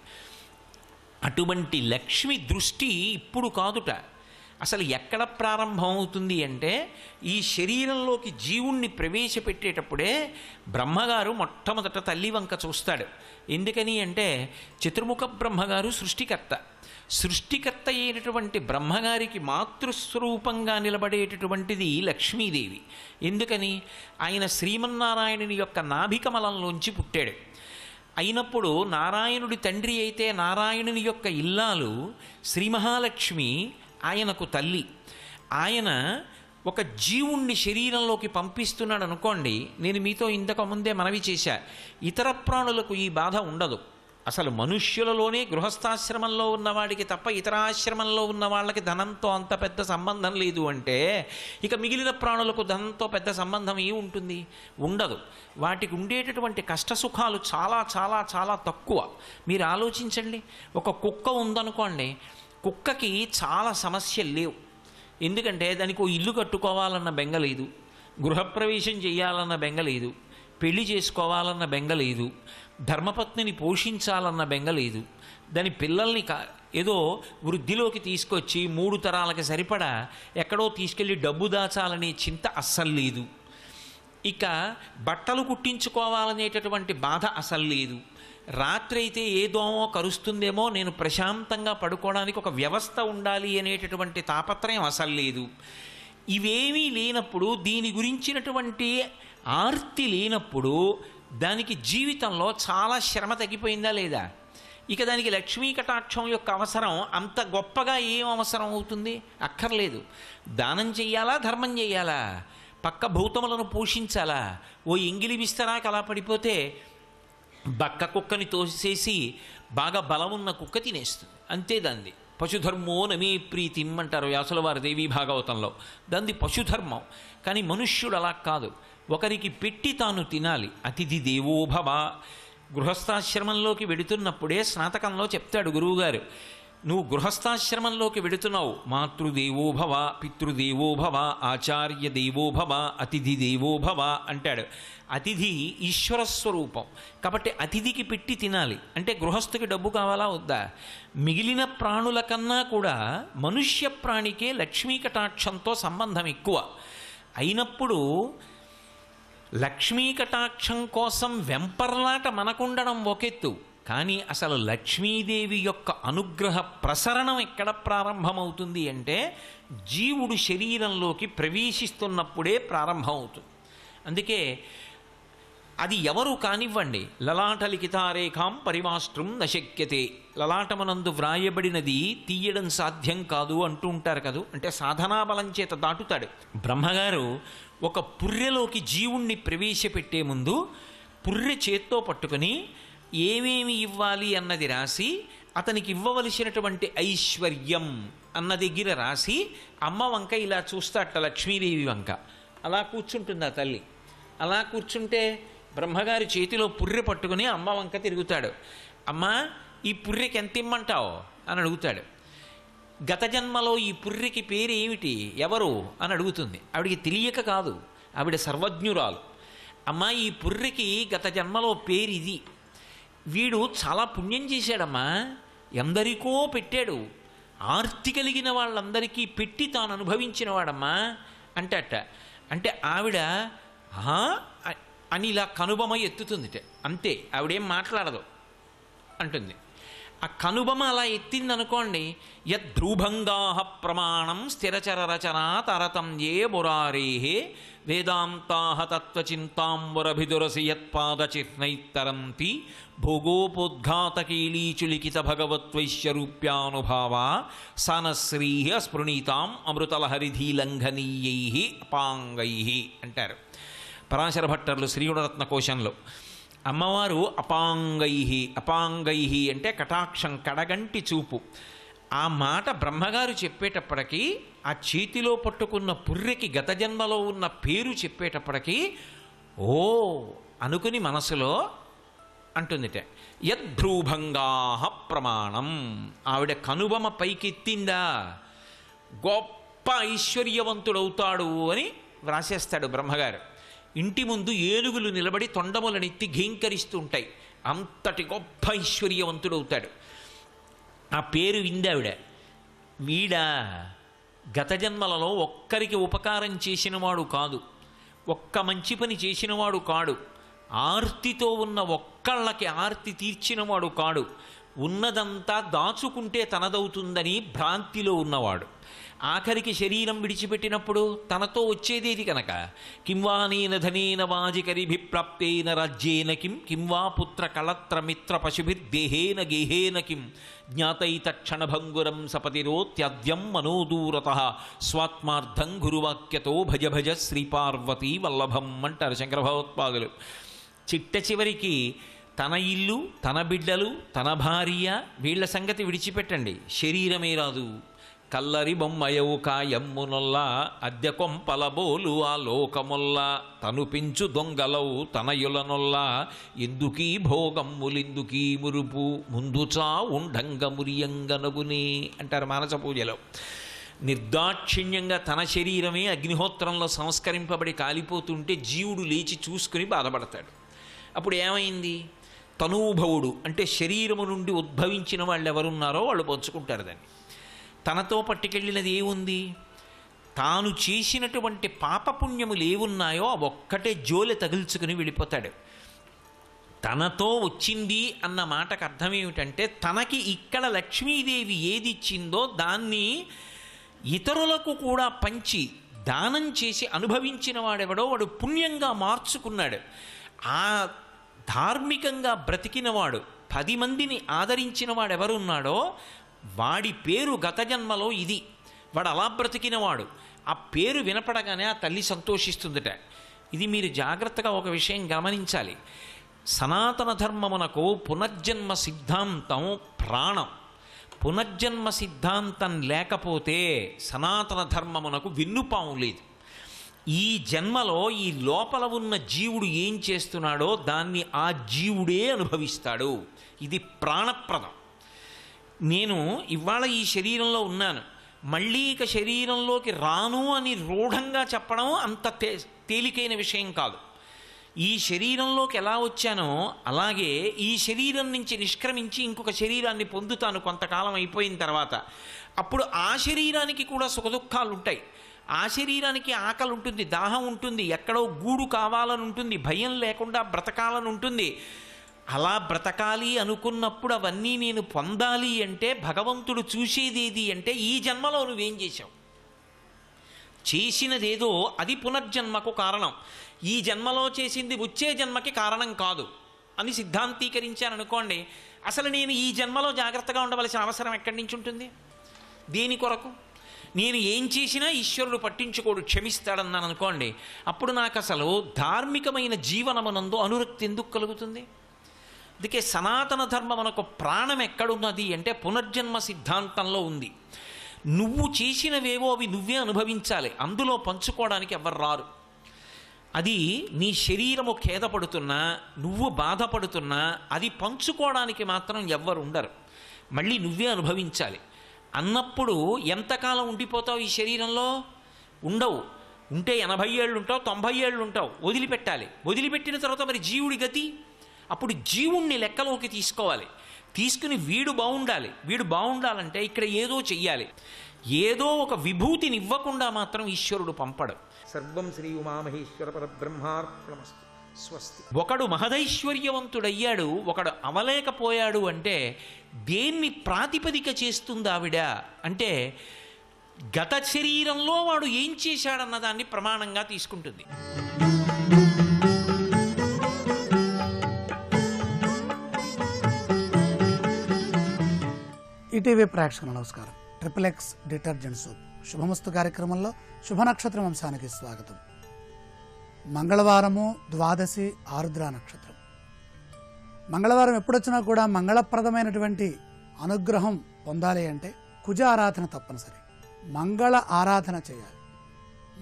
అటువంటి లక్ష్మి దృష్టి ఇప్పుడు కాదుట, అసలు ఎక్కడ ప్రారంభం అవుతుంది అంటే ఈ శరీరంలోకి జీవుణ్ణి ప్రవేశపెట్టేటప్పుడే బ్రహ్మగారు మొట్టమొదట తల్లి వంక చూస్తాడు. ఎందుకని అంటే చతుర్ముఖ బ్రహ్మగారు సృష్టికర్త అయినటువంటి బ్రహ్మగారికి మాతృస్వరూపంగా నిలబడేటటువంటిది లక్ష్మీదేవి. ఎందుకని? ఆయన శ్రీమన్నారాయణుని యొక్క నాభికమలంలోంచి పుట్టాడు. అయినప్పుడు నారాయణుడి తండ్రి అయితే నారాయణుని యొక్క ఇల్లాలు శ్రీ మహాలక్ష్మి ఆయనకు తల్లి. ఆయన ఒక జీవుణ్ణి శరీరంలోకి పంపిస్తున్నాడు అనుకోండి, నేను మీతో ఇంతకు ముందే మనవి చేశా, ఇతర ప్రాణులకు ఈ బాధ ఉండదు. అసలు మనుష్యులలోనే గృహస్థాశ్రమంలో ఉన్నవాడికి తప్ప ఇతర ఆశ్రమంలో ఉన్న వాళ్ళకి ధనంతో అంత పెద్ద సంబంధం లేదు అంటే ఇక మిగిలిన ప్రాణులకు ధనంతో పెద్ద సంబంధం ఏముంటుంది? ఉండదు. వాటికి ఉండేటటువంటి కష్టసుఖాలు చాలా చాలా చాలా తక్కువ. మీరు ఆలోచించండి, ఒక కుక్క ఉందనుకోండి, కుక్కకి చాలా సమస్యలు లేవు. ఎందుకంటే దానికి ఓ ఇల్లు కట్టుకోవాలన్న బెంగ లేదు, గృహప్రవేశం చేయాలన్న బెంగ లేదు, పెళ్లి చేసుకోవాలన్న బెంగ లేదు, ధర్మపత్నిని పోషించాలన్న బెంగ లేదు, దాని పిల్లల్ని ఏదో వృద్ధిలోకి తీసుకొచ్చి 3 తరాలకి సరిపడా ఎక్కడో తీసుకెళ్ళి డబ్బు దాచాలనే చింత అస్సలు లేదు. ఇక బట్టలు కుట్టించుకోవాలనేటటువంటి బాధ అసలు లేదు. రాత్రి అయితే ఏ దోమో కరుస్తుందేమో, నేను ప్రశాంతంగా పడుకోవడానికి ఒక వ్యవస్థ ఉండాలి అనేటటువంటి తాపత్రయం అసలు లేదు. ఇవేమీ లేనప్పుడు, దీని గురించినటువంటి ఆర్తి లేనప్పుడు దానికి జీవితంలో చాలా శ్రమ తగ్గిపోయిందా లేదా? ఇక దానికి లక్ష్మీ కటాక్షం యొక్క అవసరం అంత గొప్పగా ఏం అవసరం అవుతుంది? అక్కర్లేదు. దానం చెయ్యాలా, ధర్మం చెయ్యాలా, పక్క భూతములను పోషించాలా, ఓ ఎంగిలి విస్తరాకు అలా పడిపోతే బక్క కుక్కని తోసేసి బాగా బలమున్న కుక్క తినేస్తుంది, అంతే. దాన్ని పశుధర్మో నమే ప్రీతిం అంటారు వ్యాసుల వారి దేవీ భాగవతంలో. దాన్ని పశుధర్మం. కానీ మనుష్యుడు అలా కాదు, ఒకరికి పెట్టి తాను తినాలి. అతిథి దేవోభవ. గృహస్థాశ్రమంలోకి వెడుతున్నప్పుడే స్నాతకంలో చెప్తాడు గురువుగారు, నువ్వు గృహస్థాశ్రమంలోకి వెడుతున్నావు, మాతృదేవోభవ, పితృదేవోభవ, ఆచార్య దేవోభవ, అతిథి దేవోభవ అంటాడు. అతిథి ఈశ్వరస్వరూపం కాబట్టి అతిథికి పెట్టి తినాలి. అంటే గృహస్థుకి డబ్బు కావాలా వద్దా? మిగిలిన ప్రాణుల కన్నా కూడా మనుష్య ప్రాణికే లక్ష్మీ కటాక్షంతో సంబంధం ఎక్కువ. అయినప్పుడు లక్ష్మీ కటాక్షం కోసం వెంపర్లాట మనకుండడం ఒకెత్తు, కానీ అసలు లక్ష్మీదేవి యొక్క అనుగ్రహ ప్రసరణం ఎక్కడ ప్రారంభమవుతుంది అంటే జీవుడు శరీరంలోకి ప్రవేశిస్తున్నప్పుడే ప్రారంభమవుతుంది. అందుకే అది ఎవరు కానివ్వండి, లలాట లిఖితారేఖాం పరిమాష్ట్రం నశక్యతే, లలాటమునందు వ్రాయబడినది తీయడం సాధ్యం కాదు అంటూ ఉంటారు కదా. అంటే సాధనాబలం చేత దాటుతాడు. బ్రహ్మగారు ఒక పుర్రెలోకి జీవుణ్ణి ప్రవేశపెట్టే ముందు పుర్రె చేత్తో పట్టుకొని ఏమేమి ఇవ్వాలి అన్నది రాసి, అతనికి ఇవ్వవలసినటువంటి ఐశ్వర్యం అన్న దగ్గర రాసి అమ్మ వంక ఇలా చూస్తాట, లక్ష్మీదేవి వంక. అలా కూర్చుంటుంది ఆ తల్లి. అలా కూర్చుంటే బ్రహ్మగారి చేతిలో పుర్రె పట్టుకుని అమ్మ వంక తిరుగుతాడు. అమ్మ, ఈ పుర్రెకి ఎంత ఇమ్మంటావు అని అడుగుతాడు. గత జన్మలో ఈ పుర్రెకి పేరు ఏమిటి, ఎవరు అని అడుగుతుంది. ఆవిడికి తెలియక కాదు, ఆవిడ సర్వజ్ఞురాలు. అమ్మ, ఈ పుర్రెకి గత జన్మలో పేరు ఇది, వీడు చాలా పుణ్యం చేశాడమ్మా, ఎందరికో పెట్టాడు, ఆర్తి కలిగిన వాళ్ళందరికీ పెట్టి తాను అనుభవించిన వాడమ్మా అంటట. అంటే ఆవిడ అని ఇలా కనుబొమ ఎత్తుతుందిట, అంతే. ఆవిడేం మాట్లాడదు అంటుంది. ఆ కనుబొమ అలా ఎత్తిందనుకోండి, యద్ధ్రుభంగా ప్రమాణం స్థిరచర రచన తరతంయే మురారేహే వేదాంతాహ తత్వచింతాంబురభిదురసి యత్పాదచిహ్నైత్తరంతి భోగోపోద్ఘాతకీలీచులిఖిత భగవత్వైశ్యరూప్యానుభావ సనశ్రీ స్పృణీతాం అమృతలహరిధీలంఘనీయై అపాంగై అంటారు పరాశర భట్టర్లు శ్రీగుణరత్న కోశంలో. అమ్మవారు అపాంగై అంటే కటాక్షం, కడగంటి చూపు. ఆ మాట బ్రహ్మగారు చెప్పేటప్పటికీ ఆ చేతిలో పట్టుకున్న పుర్రెకి గత జన్మలో ఉన్న పేరు చెప్పేటప్పటికీ ఓ అనుకుని మనసులో అంటుందిట, యద్భ్రూభంగా ప్రమాణం. ఆవిడ కనుబొమ పైకెత్తిందా గొప్ప ఐశ్వర్యవంతుడవుతాడు అని వ్రాసేస్తాడు బ్రహ్మగారు. ఇంటి ముందు ఏనుగులు నిలబడి తొండములనెత్తి ఘీంకరిస్తూ ఉంటాయి, అంతటి గొప్ప ఐశ్వర్యవంతుడవుతాడు. ఆ పేరు విందావిడ. వీడా గత జన్మలలో ఒక్కరికి ఉపకారం చేసినవాడు కాదు, ఒక్క మంచి పని చేసినవాడు కాడు, ఆర్తితో ఉన్న ఒక్కళ్ళకి ఆర్తి తీర్చినవాడు కాడు, ఉన్నదంతా దాచుకుంటే తనదవుతుందని భ్రాంతిలో ఉన్నవాడు. ఆఖరికి శరీరం విడిచిపెట్టినప్పుడు తనతో వచ్చేదేది కనుక కింవానేన ధనేన వాజికరిభిప్రాప్తేన రాజ్యేన కింవా పుత్ర కళత్రమిత్ర పశుభిర్దేహేన గేహేన కిం జ్ఞాతైత క్షణభంగురం సపతిరో త్యాద్యం మనోదూరత స్వాత్మార్థం గురువాక్యతో భజ భజ శ్రీపార్వతీ వల్లభం అంటారు శంకర భగవత్పాదులు. చిట్ట చివరికి తన ఇల్లు, తన బిడ్డలు, తన భార్య, వీళ్ల సంగతి విడిచిపెట్టండి, శరీరమే రాదు. కల్లరి బొమ్మయవు కాయమ్మునొల్లా అద్దె కొంపలబోలు ఆ లోకముల్లా తను పెంచు దొంగలవు తనయులనొల్లా ఎందుకీ భోగమ్ములెందుకీ మురుపు ముందుచా ఉండంగ మురియంగనగునే అంటారు మానస పూజలో. నిర్దాక్షిణ్యంగా తన శరీరమే అగ్నిహోత్రంలో సంస్కరింపబడి కాలిపోతుంటే జీవుడు లేచి చూసుకుని బాధపడతాడు. అప్పుడు ఏమైంది? తనూభవుడు అంటే శరీరము నుండి ఉద్భవించిన వాళ్ళు ఎవరున్నారో వాళ్ళు పంచుకుంటారు దాన్ని. తనతో పట్టుకెళ్ళినది ఏముంది? తాను చేసినటువంటి పాపపుణ్యములు ఏవున్నాయో ఆ ఒక్కటే జోలె తగిల్చుకుని వెళ్ళిపోతాడు. తనతో వచ్చింది అన్న మాటకు అర్థం ఏమిటంటే తనకి ఇక్కడ లక్ష్మీదేవి ఏది ఇచ్చిందో దాన్ని ఇతరులకు కూడా పంచి దానం చేసి అనుభవించిన వాడెవడో వాడు పుణ్యంగా మార్చుకున్నాడు. ఆ ధార్మికంగా బ్రతికినవాడు, 10 మందిని ఆదరించిన వాడెవరున్నాడో వాడి పేరు గత జన్మలో ఇది. వాడు అలా బ్రతికినవాడు. ఆ పేరు వినపడగానే ఆ తల్లి సంతోషిస్తుందట. ఇది మీరు జాగ్రత్తగా ఒక విషయం గమనించాలి. సనాతన ధర్మమునకు పునర్జన్మ సిద్ధాంతం ప్రాణం. పునర్జన్మ సిద్ధాంతం లేకపోతే సనాతన ధర్మమునకు వెన్నుపాము లేదు. ఈ జన్మలో ఈ లోపల ఉన్న జీవుడు ఏం చేస్తున్నాడో దాన్ని ఆ జీవుడే అనుభవిస్తాడు. ఇది ప్రాణప్రదం. నేను ఇవాళ ఈ శరీరంలో ఉన్నాను, మళ్ళీ ఇక శరీరంలోకి రాను అని రూఢంగా చెప్పడం అంత తేలికైన విషయం కాదు. ఈ శరీరంలోకి ఎలా వచ్చానో అలాగే ఈ శరీరం నుంచి నిష్క్రమించి ఇంకొక శరీరాన్ని పొందుతాను కొంతకాలం అయిపోయిన తర్వాత. అప్పుడు ఆ శరీరానికి కూడా సుఖదుఖాలు ఉంటాయి. ఆ శరీరానికి ఆకలి ఉంటుంది, దాహం ఉంటుంది, ఎక్కడో గూడు కావాలని ఉంటుంది, భయం లేకుండా బ్రతకాలని ఉంటుంది. అలా బ్రతకాలి అనుకున్నప్పుడు అవన్నీ నేను పొందాలి అంటే భగవంతుడు చూసేదేది అంటే ఈ జన్మలో నువ్వేం చేశావు, చేసినదేదో అది పునర్జన్మకు కారణం. ఈ జన్మలో చేసింది వచ్చే జన్మకి కారణం కాదు అని సిద్ధాంతీకరించాననుకోండి, అసలు నేను ఈ జన్మలో జాగ్రత్తగా ఉండవలసిన అవసరం ఎక్కడి నుంచి ఉంటుంది? దేని కొరకు? నేను ఏం చేసినా ఈశ్వరుడు పట్టించుకోడు, క్షమిస్తాడన్నాను అనుకోండి, అప్పుడు నాకు అసలు ధార్మికమైన జీవనమునందు అనురక్తి ఎందుకు కలుగుతుంది? అందుకే సనాతన ధర్మమునకు ప్రాణం ఎక్కడున్నది అంటే పునర్జన్మ సిద్ధాంతంలో ఉంది. నువ్వు చేసినవేవో అవి నువ్వే అనుభవించాలి, అందులో పంచుకోవడానికి ఎవరు రారు. అది నీ శరీరము ఖేదపడుతున్నా, నువ్వు బాధపడుతున్నా అది పంచుకోవడానికి మాత్రం ఎవ్వరు ఉండరు, మళ్ళీ నువ్వే అనుభవించాలి. అన్నప్పుడు ఎంతకాలం ఉండిపోతావు ఈ శరీరంలో? ఉండవు. ఉంటే 80 ఏళ్ళు ఉంటావు, 90 ఏళ్ళు ఉంటావు, వదిలిపెట్టాలి. వదిలిపెట్టిన తర్వాత మరి జీవుడి గతి? అప్పుడు జీవుణ్ణి లెక్కలోకి తీసుకోవాలి. తీసుకుని వీడు బాగుండాలి. వీడు బాగుండాలంటే ఇక్కడ ఏదో చెయ్యాలి. ఏదో ఒక విభూతిని ఇవ్వకుండా మాత్రం ఈశ్వరుడు పంపడు. సర్వం శ్రీ ఉమామహేశ్వర పరబ్రహ్మార్పణమస్తు. స్వస్తి. ఒకడు మహదైశ్వర్యవంతుడయ్యాడు, ఒకడు అవలేకపోయాడు అంటే దేన్ని ప్రాతిపదిక చేస్తుంది ఆవిడ అంటే గత శరీరంలో వాడు ఏం చేశాడన్న దాన్ని ప్రమాణంగా తీసుకుంటుంది. ఈటీవీ ప్రేక్షకులకు నమస్కారం. XXX డిటర్జెంట్ సోప్ శుభమస్తు కార్యక్రమంలో శుభ నక్షత్రం అంశానికి స్వాగతం. మంగళవారము ద్వాదశి ఆరుద్ర నక్షత్రం. మంగళవారం ఎప్పుడొచ్చినా కూడా మంగళప్రదమైనటువంటి అనుగ్రహం పొందాలి అంటే కుజ ఆరాధన తప్పనిసరి. మంగళ ఆరాధన చేయాలి.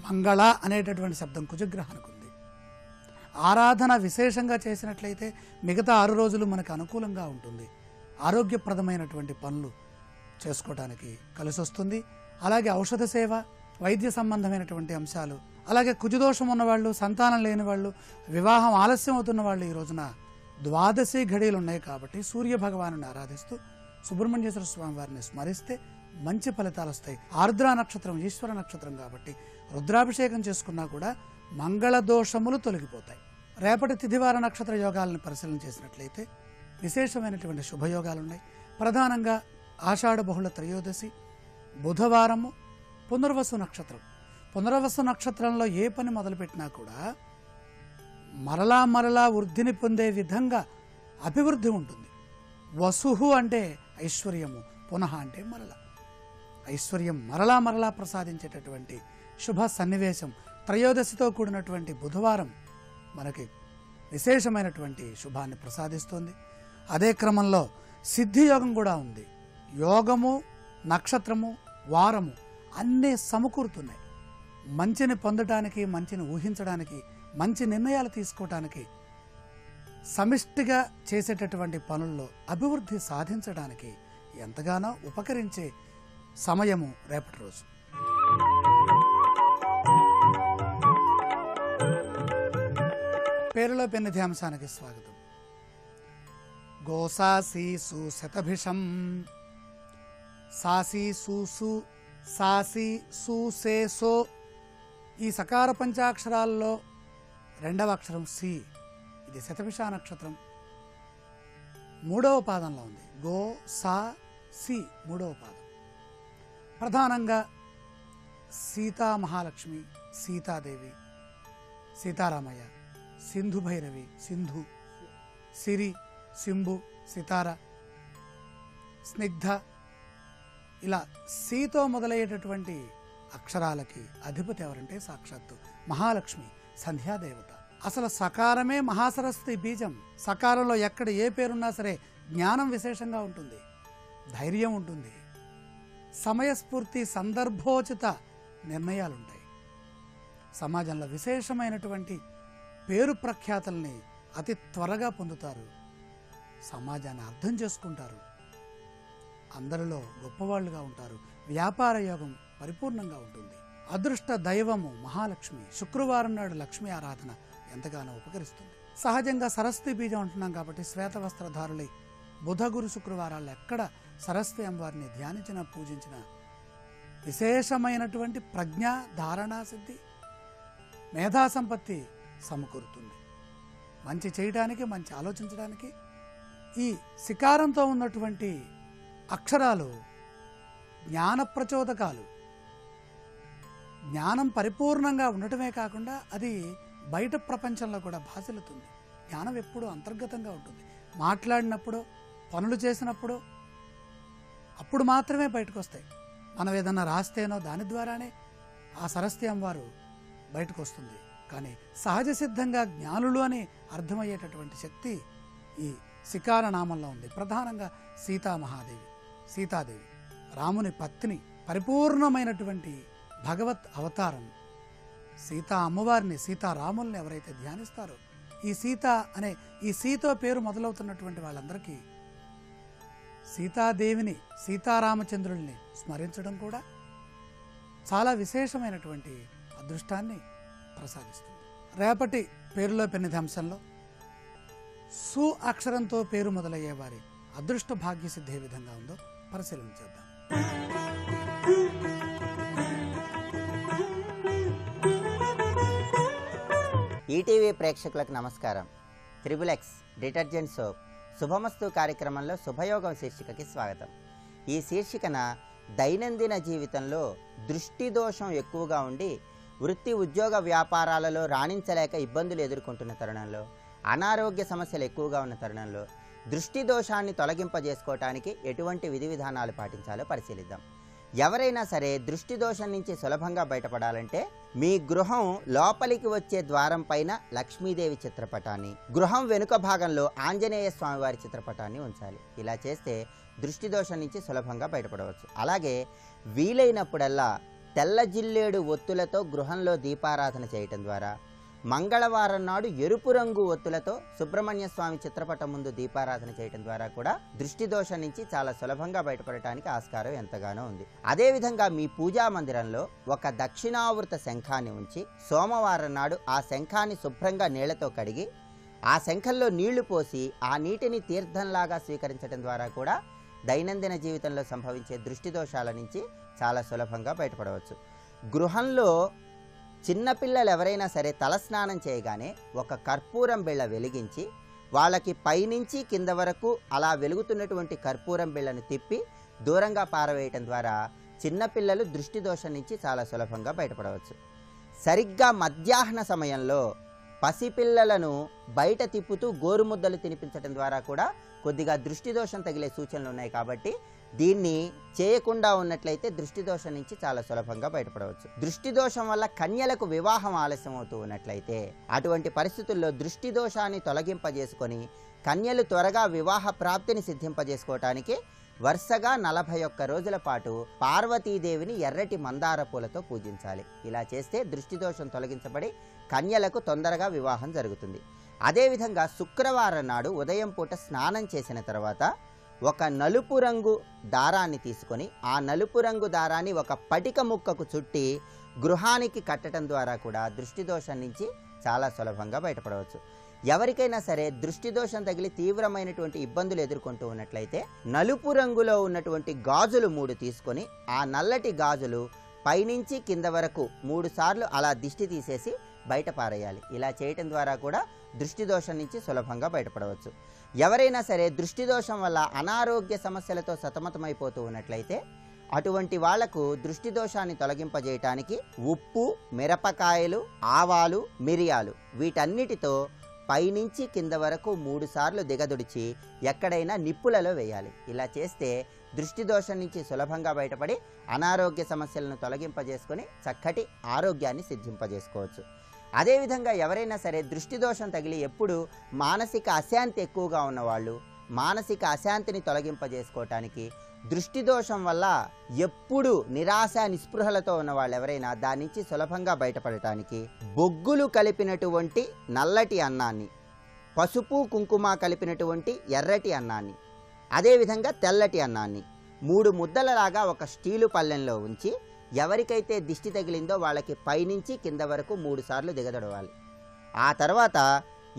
మంగళ అనేటటువంటి శబ్దం కుజగ్రహానికి ఉంది. ఆరాధన విశేషంగా చేసినట్లయితే మిగతా 6 రోజులు మనకు అనుకూలంగా ఉంటుంది. ఆరోగ్యప్రదమైనటువంటి పనులు చేసుకోవడానికి కలిసి వస్తుంది. అలాగే ఔషధ సేవ, వైద్య సంబంధమైనటువంటి అంశాలు, అలాగే కుజదోషం ఉన్నవాళ్ళు, సంతానం లేని వాళ్ళు, వివాహం ఆలస్యం అవుతున్న వాళ్ళు ఈ రోజున ద్వాదశి ఘడియలు ఉన్నాయి కాబట్టి సూర్య భగవాను ఆరాధిస్తూ సుబ్రహ్మణ్యేశ్వర స్వామి వారిని స్మరిస్తే మంచి ఫలితాలు వస్తాయి. ఆర్ద్రా నక్షత్రం ఈశ్వర నక్షత్రం కాబట్టి రుద్రాభిషేకం చేసుకున్నా కూడా మంగళ దోషములు తొలగిపోతాయి. రేపటి తిథివార నక్షత్ర యోగాలను పరిశీలన చేసినట్లయితే విశేషమైనటువంటి శుభయోగాలు ఉన్నాయి. ప్రధానంగా ఆషాఢ బహుళ త్రయోదశి, బుధవారము, పునర్వసు నక్షత్రం. పునర్వసు నక్షత్రంలో ఏ పని మొదలుపెట్టినా కూడా మరలా వృద్ధిని పొందే విధంగా అభివృద్ధి ఉంటుంది. వసుహు అంటే ఐశ్వర్యము, పునః అంటే మరల ఐశ్వర్యం మరలా ప్రసాదించేటటువంటి శుభ సన్నివేశం త్రయోదశితో కూడినటువంటి బుధవారం మనకి విశేషమైనటువంటి శుభాన్ని ప్రసాదిస్తుంది. అదే క్రమంలో సిద్ధి యోగం కూడా ఉంది. యోగము, నక్షత్రము, వారము అన్నీ సమకూరుతున్నాయి. మంచిని పొందడానికి, మంచిని ఊహించడానికి, మంచి నిర్ణయాలు తీసుకోవటానికి, సమిష్టిగా చేసేటటువంటి పనుల్లో అభివృద్ధి సాధించడానికి ఎంతగానో ఉపకరించే సమయము రేపటి రోజు. పేరులో పెన్నిధ్యాంశానికి స్వాగతం. గోసాసి సుశతభిషం సాసి సూసు సాసి సూసేసో. ఈ సకార పంచాక్షరాల్లో రెండవ అక్షరం సి. ఇది శతభిష నక్షత్రం మూడవ పాదంలో ఉంది. గో సా సి మూడవ పాదం. ప్రధానంగా సీతా మహాలక్ష్మి, సీతాదేవి, సీతారామయ్య, సింధు భైరవి, సింధు, సిరి, సింబు, సితార, స్నిగ్ధ, ఇలా సీతో మొదలయ్యేటటువంటి అక్షరాలకి అధిపతి ఎవరంటే సాక్షాత్తు మహాలక్ష్మి, సంధ్యాదేవత. అసలు సకారమే మహాసరస్వతి బీజం. సకారంలో ఎక్కడ ఏ పేరున్నా సరే జ్ఞానం విశేషంగా ఉంటుంది, ధైర్యం ఉంటుంది, సమయస్ఫూర్తి, సందర్భోచిత నిర్ణయాలుంటాయి. సమాజంలో విశేషమైనటువంటి పేరు ప్రఖ్యాతుల్ని అతి త్వరగా పొందుతారు. సమాజాన్ని అర్థం చేసుకుంటారు, అందరిలో గొప్పవాళ్లుగా ఉంటారు. వ్యాపార యోగం పరిపూర్ణంగా ఉంటుంది. అదృష్ట దైవము మహాలక్ష్మి. శుక్రవారం నాడు లక్ష్మీ ఆరాధన ఎంతగానో ఉపకరిస్తుంది. సహజంగా సరస్వతి బీజం అంటున్నాం కాబట్టి శ్వేత వస్త్రధారులై బుధ గురు శుక్రవారాల్లో ఎక్కడ సరస్వతి అమ్మవారిని ధ్యానించిన, పూజించిన విశేషమైనటువంటి ప్రజ్ఞ, ధారణా సిద్ధి, మేధా సంపత్తి సమకూరుతుంది. మంచి చేయడానికి, మంచి ఆలోచించడానికి ఈ శికారంతో ఉన్నటువంటి అక్షరాలు జ్ఞాన ప్రచోదకాలు. జ్ఞానం పరిపూర్ణంగా ఉండటమే కాకుండా అది బయట ప్రపంచంలో కూడా భాసిల్లుతుంది. జ్ఞానం ఎప్పుడూ అంతర్గతంగా ఉంటుంది. మాట్లాడినప్పుడు, పనులు చేసినప్పుడు అప్పుడు మాత్రమే బయటకు వస్తాయి. మనం ఏదన్నా రాస్తేనో దాని ద్వారానే ఆ సరస్వతి అమ్మవారు బయటకు వస్తుంది. కానీ సహజ సిద్ధంగా జ్ఞానులు అని అర్థమయ్యేటటువంటి శక్తి ఈ శికార నామంలో ఉంది. ప్రధానంగా సీతామహాదేవి, సీతాదేవి రాముని పత్ని, పరిపూర్ణమైనటువంటి భగవత్ అవతారం. సీతా అమ్మవారిని, సీతారాముల్ని ఎవరైతే ధ్యానిస్తారో, ఈ సీత అనే ఈ సీతో పేరు మొదలవుతున్నటువంటి వాళ్ళందరికీ సీతాదేవిని, సీతారామచంద్రుల్ని స్మరించడం కూడా చాలా విశేషమైనటువంటి అదృష్టాన్ని ప్రసాదిస్తుంది. రేపటి పేరులో పెన్నిధంశంలో సు అక్షరంతో పేరు మొదలయ్యే వారి అదృష్ట భాగ్య సిద్ధి ఏ విధంగా ఉందో పరిశీలన చేద్దాం. ఈటీవీ ప్రేక్షకులకు నమస్కారం. త్రిబుల్-ఎక్స్ డిటర్జెంట్ సోప్ శుభమస్తు కార్యక్రమంలో శుభయోగం శీర్షికకి స్వాగతం. ఈ శీర్షికన దైనందిన జీవితంలో దృష్టి దోషం ఎక్కువగా ఉండి వృత్తి, ఉద్యోగ, వ్యాపారాలలో రాణించలేక ఇబ్బందులు ఎదుర్కొంటున్న తరుణంలో, అనారోగ్య సమస్యలు ఎక్కువగా ఉన్న తరుణంలో దృష్టి దోషాన్ని తొలగింపజేసుకోవటానికి ఎటువంటి విధి విధానాలు పాటించాలో పరిశీలిద్దాం. ఎవరైనా సరే దృష్టి దోషం నుంచి సులభంగా బయటపడాలంటే మీ గృహం లోపలికి వచ్చే ద్వారం పైన లక్ష్మీదేవి చిత్రపటాన్ని, గృహం వెనుక భాగంలో ఆంజనేయ స్వామివారి చిత్రపటాన్ని ఉంచాలి. ఇలా చేస్తే దృష్టి దోషం నుంచి సులభంగా బయటపడవచ్చు. అలాగే వీలైనప్పుడల్లా తెల్ల జిల్లేడు ఒత్తులతో గృహంలో దీపారాధన చేయటం ద్వారా, మంగళవారం నాడు ఎరుపు రంగు ఒత్తులతో సుబ్రహ్మణ్య స్వామి చిత్రపటం ముందు దీపారాధన చేయటం ద్వారా కూడా దృష్టి దోషం నుంచి చాలా సులభంగా బయటపడటానికి ఆస్కారం ఎంతగానో ఉంది. అదేవిధంగా మీ పూజా మందిరంలో ఒక దక్షిణావృత శంఖాన్ని ఉంచి సోమవారం నాడు ఆ శంఖాన్ని శుభ్రంగా నీళ్లతో కడిగి ఆ శంఖంలో నీళ్లు పోసి ఆ నీటిని తీర్థంలాగా స్వీకరించడం ద్వారా కూడా దైనందిన జీవితంలో సంభవించే దృష్టి దోషాల నుంచి చాలా సులభంగా బయటపడవచ్చు. గృహంలో చిన్నపిల్లలు ఎవరైనా సరే తలస్నానం చేయగానే ఒక కర్పూరం బిళ్ళ వెలిగించి వాళ్ళకి పైనుంచి కింద వరకు అలా వెలుగుతున్నటువంటి కర్పూరం బిళ్ళను తిప్పి దూరంగా పారవేయటం ద్వారా చిన్నపిల్లలు దృష్టి దోషం నుంచి చాలా సులభంగా బయటపడవచ్చు. సరిగ్గా మధ్యాహ్న సమయంలో పసిపిల్లలను బయట తిప్పుతూ గోరుముద్దలు తినిపించడం ద్వారా కూడా కొద్దిగా దృష్టి దోషం తగిలే సూచనలు ఉన్నాయి. కాబట్టి దీన్ని చేయకుండా ఉన్నట్లయితే దృష్టి దోషం నుంచి చాలా సులభంగా బయటపడవచ్చు. దృష్టి దోషం వల్ల కన్యలకు వివాహం ఆలస్యం అవుతూ ఉన్నట్లయితే అటువంటి పరిస్థితుల్లో దృష్టి దోషాన్ని తొలగింపజేసుకొని కన్యలు త్వరగా వివాహ ప్రాప్తిని సిద్ధింపజేసుకోవటానికి వరుసగా 41 రోజుల పాటు పార్వతీదేవిని ఎర్రటి మందార పూలతో పూజించాలి. ఇలా చేస్తే దృష్టి దోషం తొలగించబడి కన్యలకు తొందరగా వివాహం జరుగుతుంది. అదేవిధంగా శుక్రవారం నాడు ఉదయం పూట స్నానం చేసిన తర్వాత ఒక నలుపు రంగు దారాన్ని తీసుకొని ఆ నలుపు రంగు దారాన్ని ఒక పటిక ముక్కకు చుట్టి గృహానికి కట్టడం ద్వారా కూడా దృష్టి దోషం నుంచి చాలా సులభంగా బయటపడవచ్చు. ఎవరికైనా సరే దృష్టి దోషం తగిలి తీవ్రమైనటువంటి ఇబ్బందులు ఎదుర్కొంటూ ఉన్నట్లయితే నలుపు రంగులో ఉన్నటువంటి గాజులు 3 తీసుకొని ఆ నల్లటి గాజులు పైనుంచి కింద వరకు 3 సార్లు అలా దిష్టి తీసేసి బయట పారేయాలి. ఇలా చేయటం ద్వారా కూడా దృష్టి దోషం నుంచి సులభంగా బయటపడవచ్చు. ఎవరైనా సరే దృష్టి దోషం వల్ల అనారోగ్య సమస్యలతో సతమతమైపోతూ ఉన్నట్లయితే అటువంటి వాళ్లకు దృష్టి దోషాన్ని తొలగింపజేయటానికి ఉప్పు, మిరపకాయలు, ఆవాలు, మిరియాలు వీటన్నిటితో పైనుంచి కింద వరకు 3 సార్లు దిగదుడిచి ఎక్కడైనా నిప్పులలో వేయాలి. ఇలా చేస్తే దృష్టి దోషం నుంచి సులభంగా బయటపడి అనారోగ్య సమస్యలను తొలగింపజేసుకొని చక్కటి ఆరోగ్యాన్ని సిద్ధింపజేసుకోవచ్చు. అదేవిధంగా ఎవరైనా సరే దృష్టి దోషం తగిలి ఎప్పుడు మానసిక అశాంతి ఎక్కువగా ఉన్నవాళ్ళు మానసిక అశాంతిని తొలగింపజేసుకోవటానికి దృష్టి దోషం వల్ల ఎప్పుడు నిరాశ నిస్పృహలతో ఉన్న వాళ్ళు ఎవరైనా దాని నుంచి సులభంగా బయటపడటానికి బొగ్గులు కలిపినటువంటి నల్లటి అన్నాన్ని, పసుపు కుంకుమ కలిపినటువంటి ఎర్రటి అన్నాన్ని, అదేవిధంగా తెల్లటి అన్నాన్ని 3 ముద్దలలాగా ఒక స్టీలు పళ్ళెంలో ఉంచి ఎవరికైతే దిష్టి తగిలిందో వాళ్ళకి పైనుంచి కింద వరకు 3 సార్లు దిగదొడవాలి. ఆ తర్వాత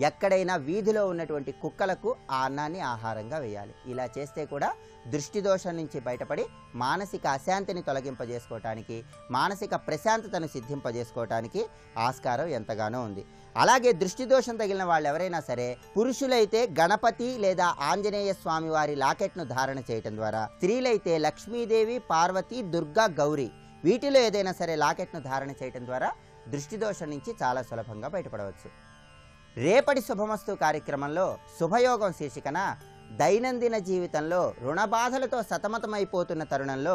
ఎక్కడైనా వీధిలో ఉన్నటువంటి కుక్కలకు ఆ అన్నాన్ని ఆహారంగా వేయాలి. ఇలా చేస్తే కూడా దృష్టి దోషం నుంచి బయటపడి మానసిక అశాంతిని తొలగింపజేసుకోవటానికి మానసిక ప్రశాంతతను సిద్ధింపజేసుకోవటానికి ఆస్కారం ఎంతగానో ఉంది. అలాగే దృష్టి దోషం తగిలిన వాళ్ళు ఎవరైనా సరే పురుషులైతే గణపతి లేదా ఆంజనేయ స్వామి వారి లాకెట్ను ధారణ చేయటం ద్వారా, స్త్రీలైతే లక్ష్మీదేవి, పార్వతి, దుర్గా, గౌరీ వీటిలో ఏదైనా సరే లాకెట్ను ధారణ చేయటం ద్వారా దృష్టి దోషం నుంచి చాలా సులభంగా బయటపడవచ్చు. రేపటి శుభమస్తు కార్యక్రమంలో శుభయోగం శీర్షికన దైనందిన జీవితంలో రుణబాధలతో సతమతమైపోతున్న తరుణంలో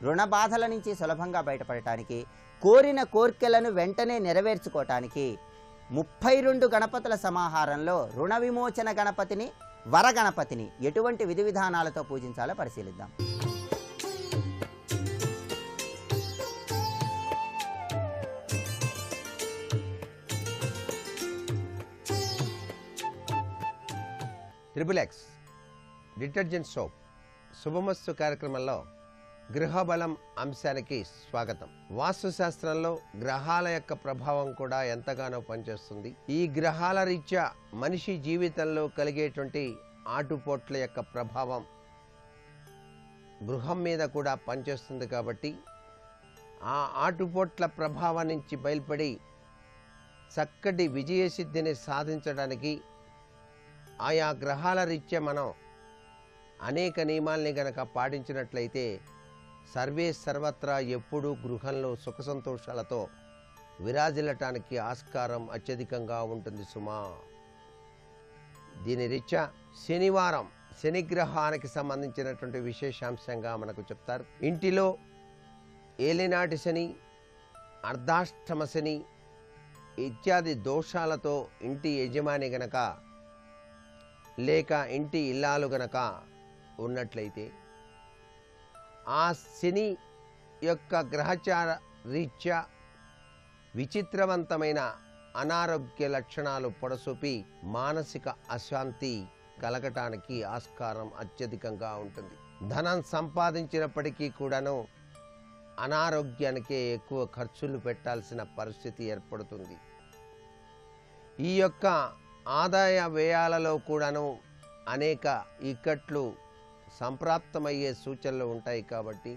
రుణబాధల నుంచి సులభంగా బయటపడటానికి, కోరిన కోర్కెలను వెంటనే నెరవేర్చుకోవటానికి 32 గణపతుల సమాహారంలో రుణ విమోచన గణపతిని, వరగణపతిని ఎటువంటి విధి విధానాలతో పూజించాలో పరిశీలిద్దాం. ట్రిపుల్-ఎక్స్ డిటర్జెంట్ సోప్ శుభమస్తు కార్యక్రమంలో గృహబలం అంశానికి స్వాగతం. వాస్తుశాస్త్రంలో గ్రహాల యొక్క ప్రభావం కూడా ఎంతగానో పనిచేస్తుంది. ఈ గ్రహాల రీత్యా మనిషి జీవితంలో కలిగేటువంటి ఆటుపోట్ల యొక్క ప్రభావం గృహం మీద కూడా పనిచేస్తుంది. కాబట్టి ఆ ఆటుపోట్ల ప్రభావం నుంచి బయలుపడి చక్కటి విజయసిద్ధిని సాధించడానికి ఆయా గ్రహాల రీత్యా మనం అనేక నియమాల్ని గనక పాటించినట్లయితే సర్వే సర్వత్రా ఎప్పుడూ గృహంలో సుఖ సంతోషాలతో విరాజిల్లటానికి ఆస్కారం అత్యధికంగా ఉంటుంది సుమా. దీని రీత్యా శనివారం శనిగ్రహానికి సంబంధించినటువంటి విశేషాంశంగా మనకు చెప్తారు. ఇంటిలో ఏలినాటి శని, అర్ధాష్టమ శని ఇత్యాది దోషాలతో ఇంటి యజమాని గనక లేక ఇంటి ఇల్లాలు గనక ఉన్నట్లయితే ఆ శని యొక్క గ్రహచార రీత్యా విచిత్రవంతమైన అనారోగ్య లక్షణాలు పొడసూపి మానసిక అశాంతి కలగటానికి ఆస్కారం అత్యధికంగా ఉంటుంది. ధనం సంపాదించినప్పటికీ కూడాను అనారోగ్యానికే ఎక్కువ ఖర్చులు పెట్టాల్సిన పరిస్థితి ఏర్పడుతుంది. ఈ యొక్క ఆదాయ వ్యయాలలో కూడాను అనేక ఇక్కట్లు సంప్రాప్తమయ్యే సూచనలు ఉంటాయి. కాబట్టి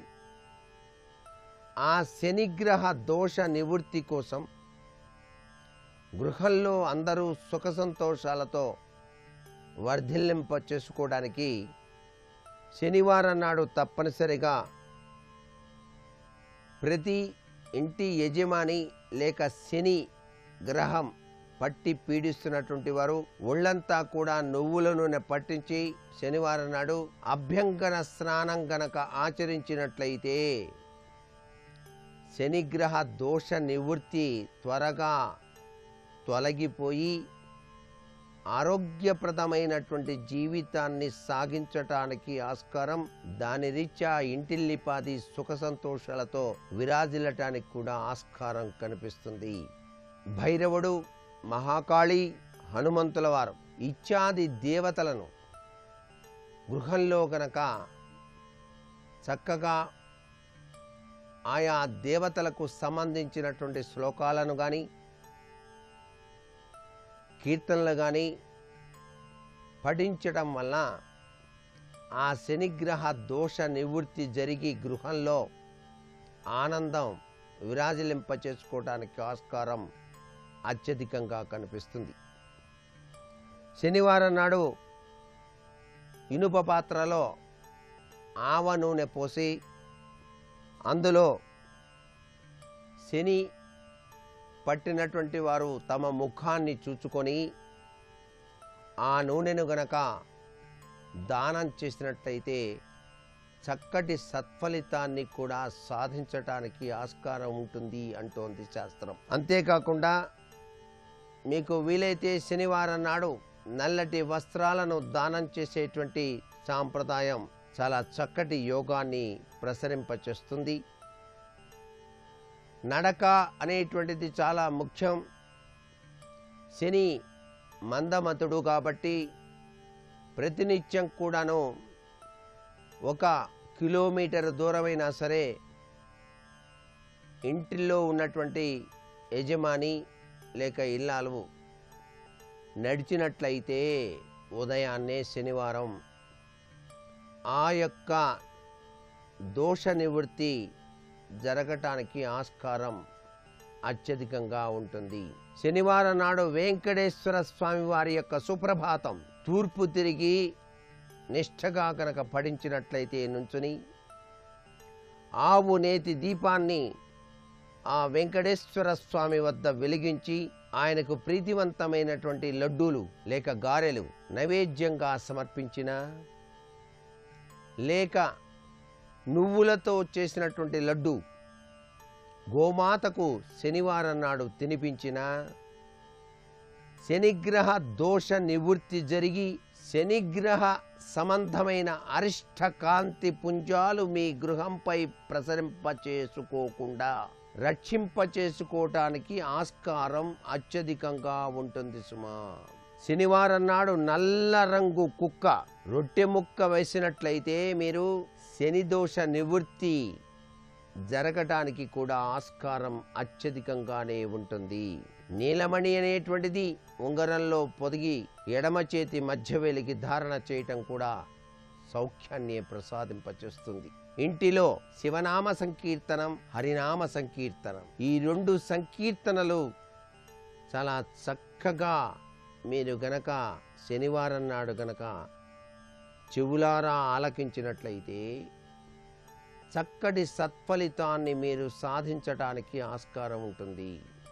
ఆ శనిగ్రహ దోష నివృత్తి కోసం గృహంలో అందరూ సుఖ సంతోషాలతో వర్ధిల్లింప చేసుకోవడానికి శనివారం నాడు తప్పనిసరిగా ప్రతి ఇంటి యజమాని లేక శని గ్రహం పట్టి పీడిస్తున్నటువంటి వారు ఒళ్ళంతా కూడా నువ్వుల నూనె పట్టించి శనివారం నాడు అభ్యంగన స్నానం గనక ఆచరించినట్లయితే శనిగ్రహ దోష నివృత్తి త్వరగా తొలగిపోయి ఆరోగ్యప్రదమైనటువంటి జీవితాన్ని సాగించటానికి ఆస్కారం, దాని రీత్యా ఇంటిల్లిపాది సుఖ సంతోషాలతో విరాజిల్లటానికి కూడా ఆస్కారం కనిపిస్తుంది. భైరవుడు, మహాకాళి, హనుమంతుల వారు ఇత్యాది దేవతలను గృహంలో గనక చక్కగా ఆయా దేవతలకు సంబంధించినటువంటి శ్లోకాలను కానీ కీర్తనలు కానీ పఠించడం వల్ల ఆ శనిగ్రహ దోష నివృత్తి జరిగి గృహంలో ఆనందం విరాజిలింప చేసుకోవడానికి ఆస్కారం అత్యధికంగా కనిపిస్తుంది. శనివారం నాడు ఇనుప పాత్రలో ఆవ నూనె పోసి అందులో శని పట్టినటువంటి వారు తమ ముఖాన్ని చూచుకొని ఆ నూనెను గనక దానం చేసినట్లయితే చక్కటి సత్ఫలితాన్ని కూడా సాధించటానికి ఆస్కారం ఉంటుంది అంటోంది శాస్త్రం. అంతేకాకుండా మీకు వీలైతే శనివారం నాడు నల్లటి వస్త్రాలను దానం చేసేటువంటి సాంప్రదాయం చాలా చక్కటి యోగాన్ని ప్రసరింపచేస్తుంది. నడక అనేటువంటిది చాలా ముఖ్యం. శని మందమతుడు కాబట్టి ప్రతినిత్యం కూడాను 1 కిలోమీటర్ దూరమైనా సరే ఇంటిలో ఉన్నటువంటి యజమాని లేక ఇల్లాలు నడిచినట్లయితే ఉదయాన్నే శనివారం ఆ యొక్క దోష నివృత్తి జరగటానికి ఆస్కారం అత్యధికంగా ఉంటుంది. శనివారం నాడు వెంకటేశ్వర స్వామి వారి యొక్క సుప్రభాతం తూర్పు తిరిగి నిష్ఠగా కనుక పఠించినట్లయితే నుంచుని ఆవు నేతి దీపాన్ని ఆ వెంకటేశ్వర స్వామి వద్ద వెలిగించి ఆయనకు ప్రీతివంతమైనటువంటి లడ్డూలు లేక గారెలు నైవేద్యంగా సమర్పించిన లేక నువ్వులతో చేసినటువంటి లడ్డు గోమాతకు శనివారం నాడు తినిపించిన శనిగ్రహ దోష నివృత్తి జరిగి శనిగ్రహ సంబంధమైన అరిష్ట కాంతి పుంజాలు మీ గృహంపై ప్రసరింపచేసుకోకుండా రక్షింపచేసుకోవటానికి ఆస్కారం అత్యధికంగా ఉంటుంది సుమా. శనివారం నాడు నల్ల రంగు కుక్క రొట్టె ముక్క వేసినట్లయితే మీరు శని దోష నివృత్తి జరగటానికి కూడా ఆస్కారం అత్యధికంగానే ఉంటుంది. నీలమణి అనేటువంటిది ఉంగరంలో పొదిగి ఎడమ చేతి మధ్యవేలికి ధారణ చేయటం కూడా సౌఖ్యాన్ని ప్రసాదింపచేస్తుంది. ఇంటిలో శివనామ సంకీర్తనం, హరినామ సంకీర్తనం, ఈ 2 సంకీర్తనలు చాలా చక్కగా మీరు గనక శనివారం నాడు గనక చెవులారా ఆలకించినట్లయితే చక్కటి సత్ఫలితాన్ని మీరు సాధించటానికి ఆస్కారం ఉంటుంది.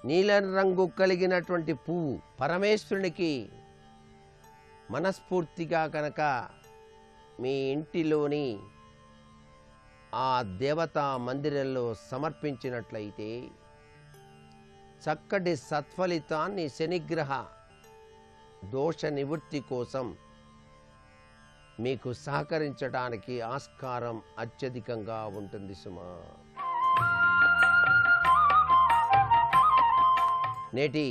నీలం రంగు కలిగినటువంటి పువ్వు పరమేశ్వరునికి మనస్ఫూర్తిగా కనుక మీ ఇంటిలోని ఆ దేవతా మందిరంలో సమర్పించినట్లయితే చక్కటి సత్ఫలితాన్ని శనిగ్రహ దోష నివృత్తి కోసం మీకు సహకరించడానికి ఆస్కారం అత్యధికంగా ఉంటుంది సుమా. నేటి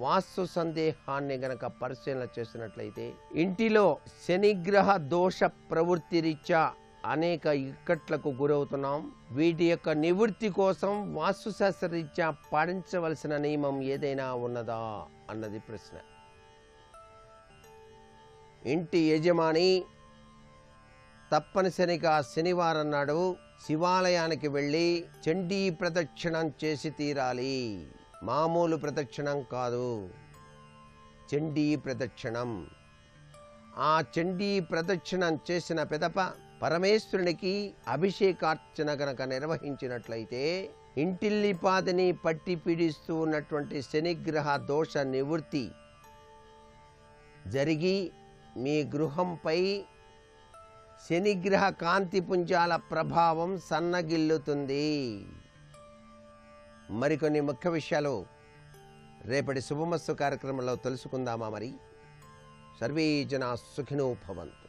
వాస్తు సందేహాన్ని గనక పరిశీలన చేసినట్లయితే ఇంటిలో శనిగ్రహ దోష ప్రవృత్తి రీత్యా అనేక ఇక్కట్లకు గురవుతున్నాం. వీటి యొక్క నివృత్తి కోసం వాస్తుశాస్త్ర రీత్యా పాటించవలసిన నియమం ఏదైనా ఉన్నదా అన్నది ప్రశ్న. ఇంటి యజమాని తప్పనిసరిగా శనివారం నాడు శివాలయానికి వెళ్ళి చండీ ప్రదక్షిణం చేసి తీరాలి. మామూలు ప్రదక్షిణం కాదు, చండీ ప్రదక్షిణం. ఆ చండీ ప్రదక్షిణం చేసిన పిదప పరమేశ్వరునికి అభిషేకార్చన గనక నిర్వహించినట్లయితే ఇంటిల్లిపాదిని పట్టి పీడిస్తూ ఉన్నటువంటి శనిగ్రహ దోష నివృత్తి జరిగి మీ గృహంపై శనిగ్రహ కాంతిపుంజాల ప్రభావం సన్నగిల్లుతుంది. మరికొన్ని ముఖ్య విషయాలు రేపటి శుభమస్తు కార్యక్రమంలో తెలుసుకుందామా? మరి సర్వే జనా సుఖినో భవంతు.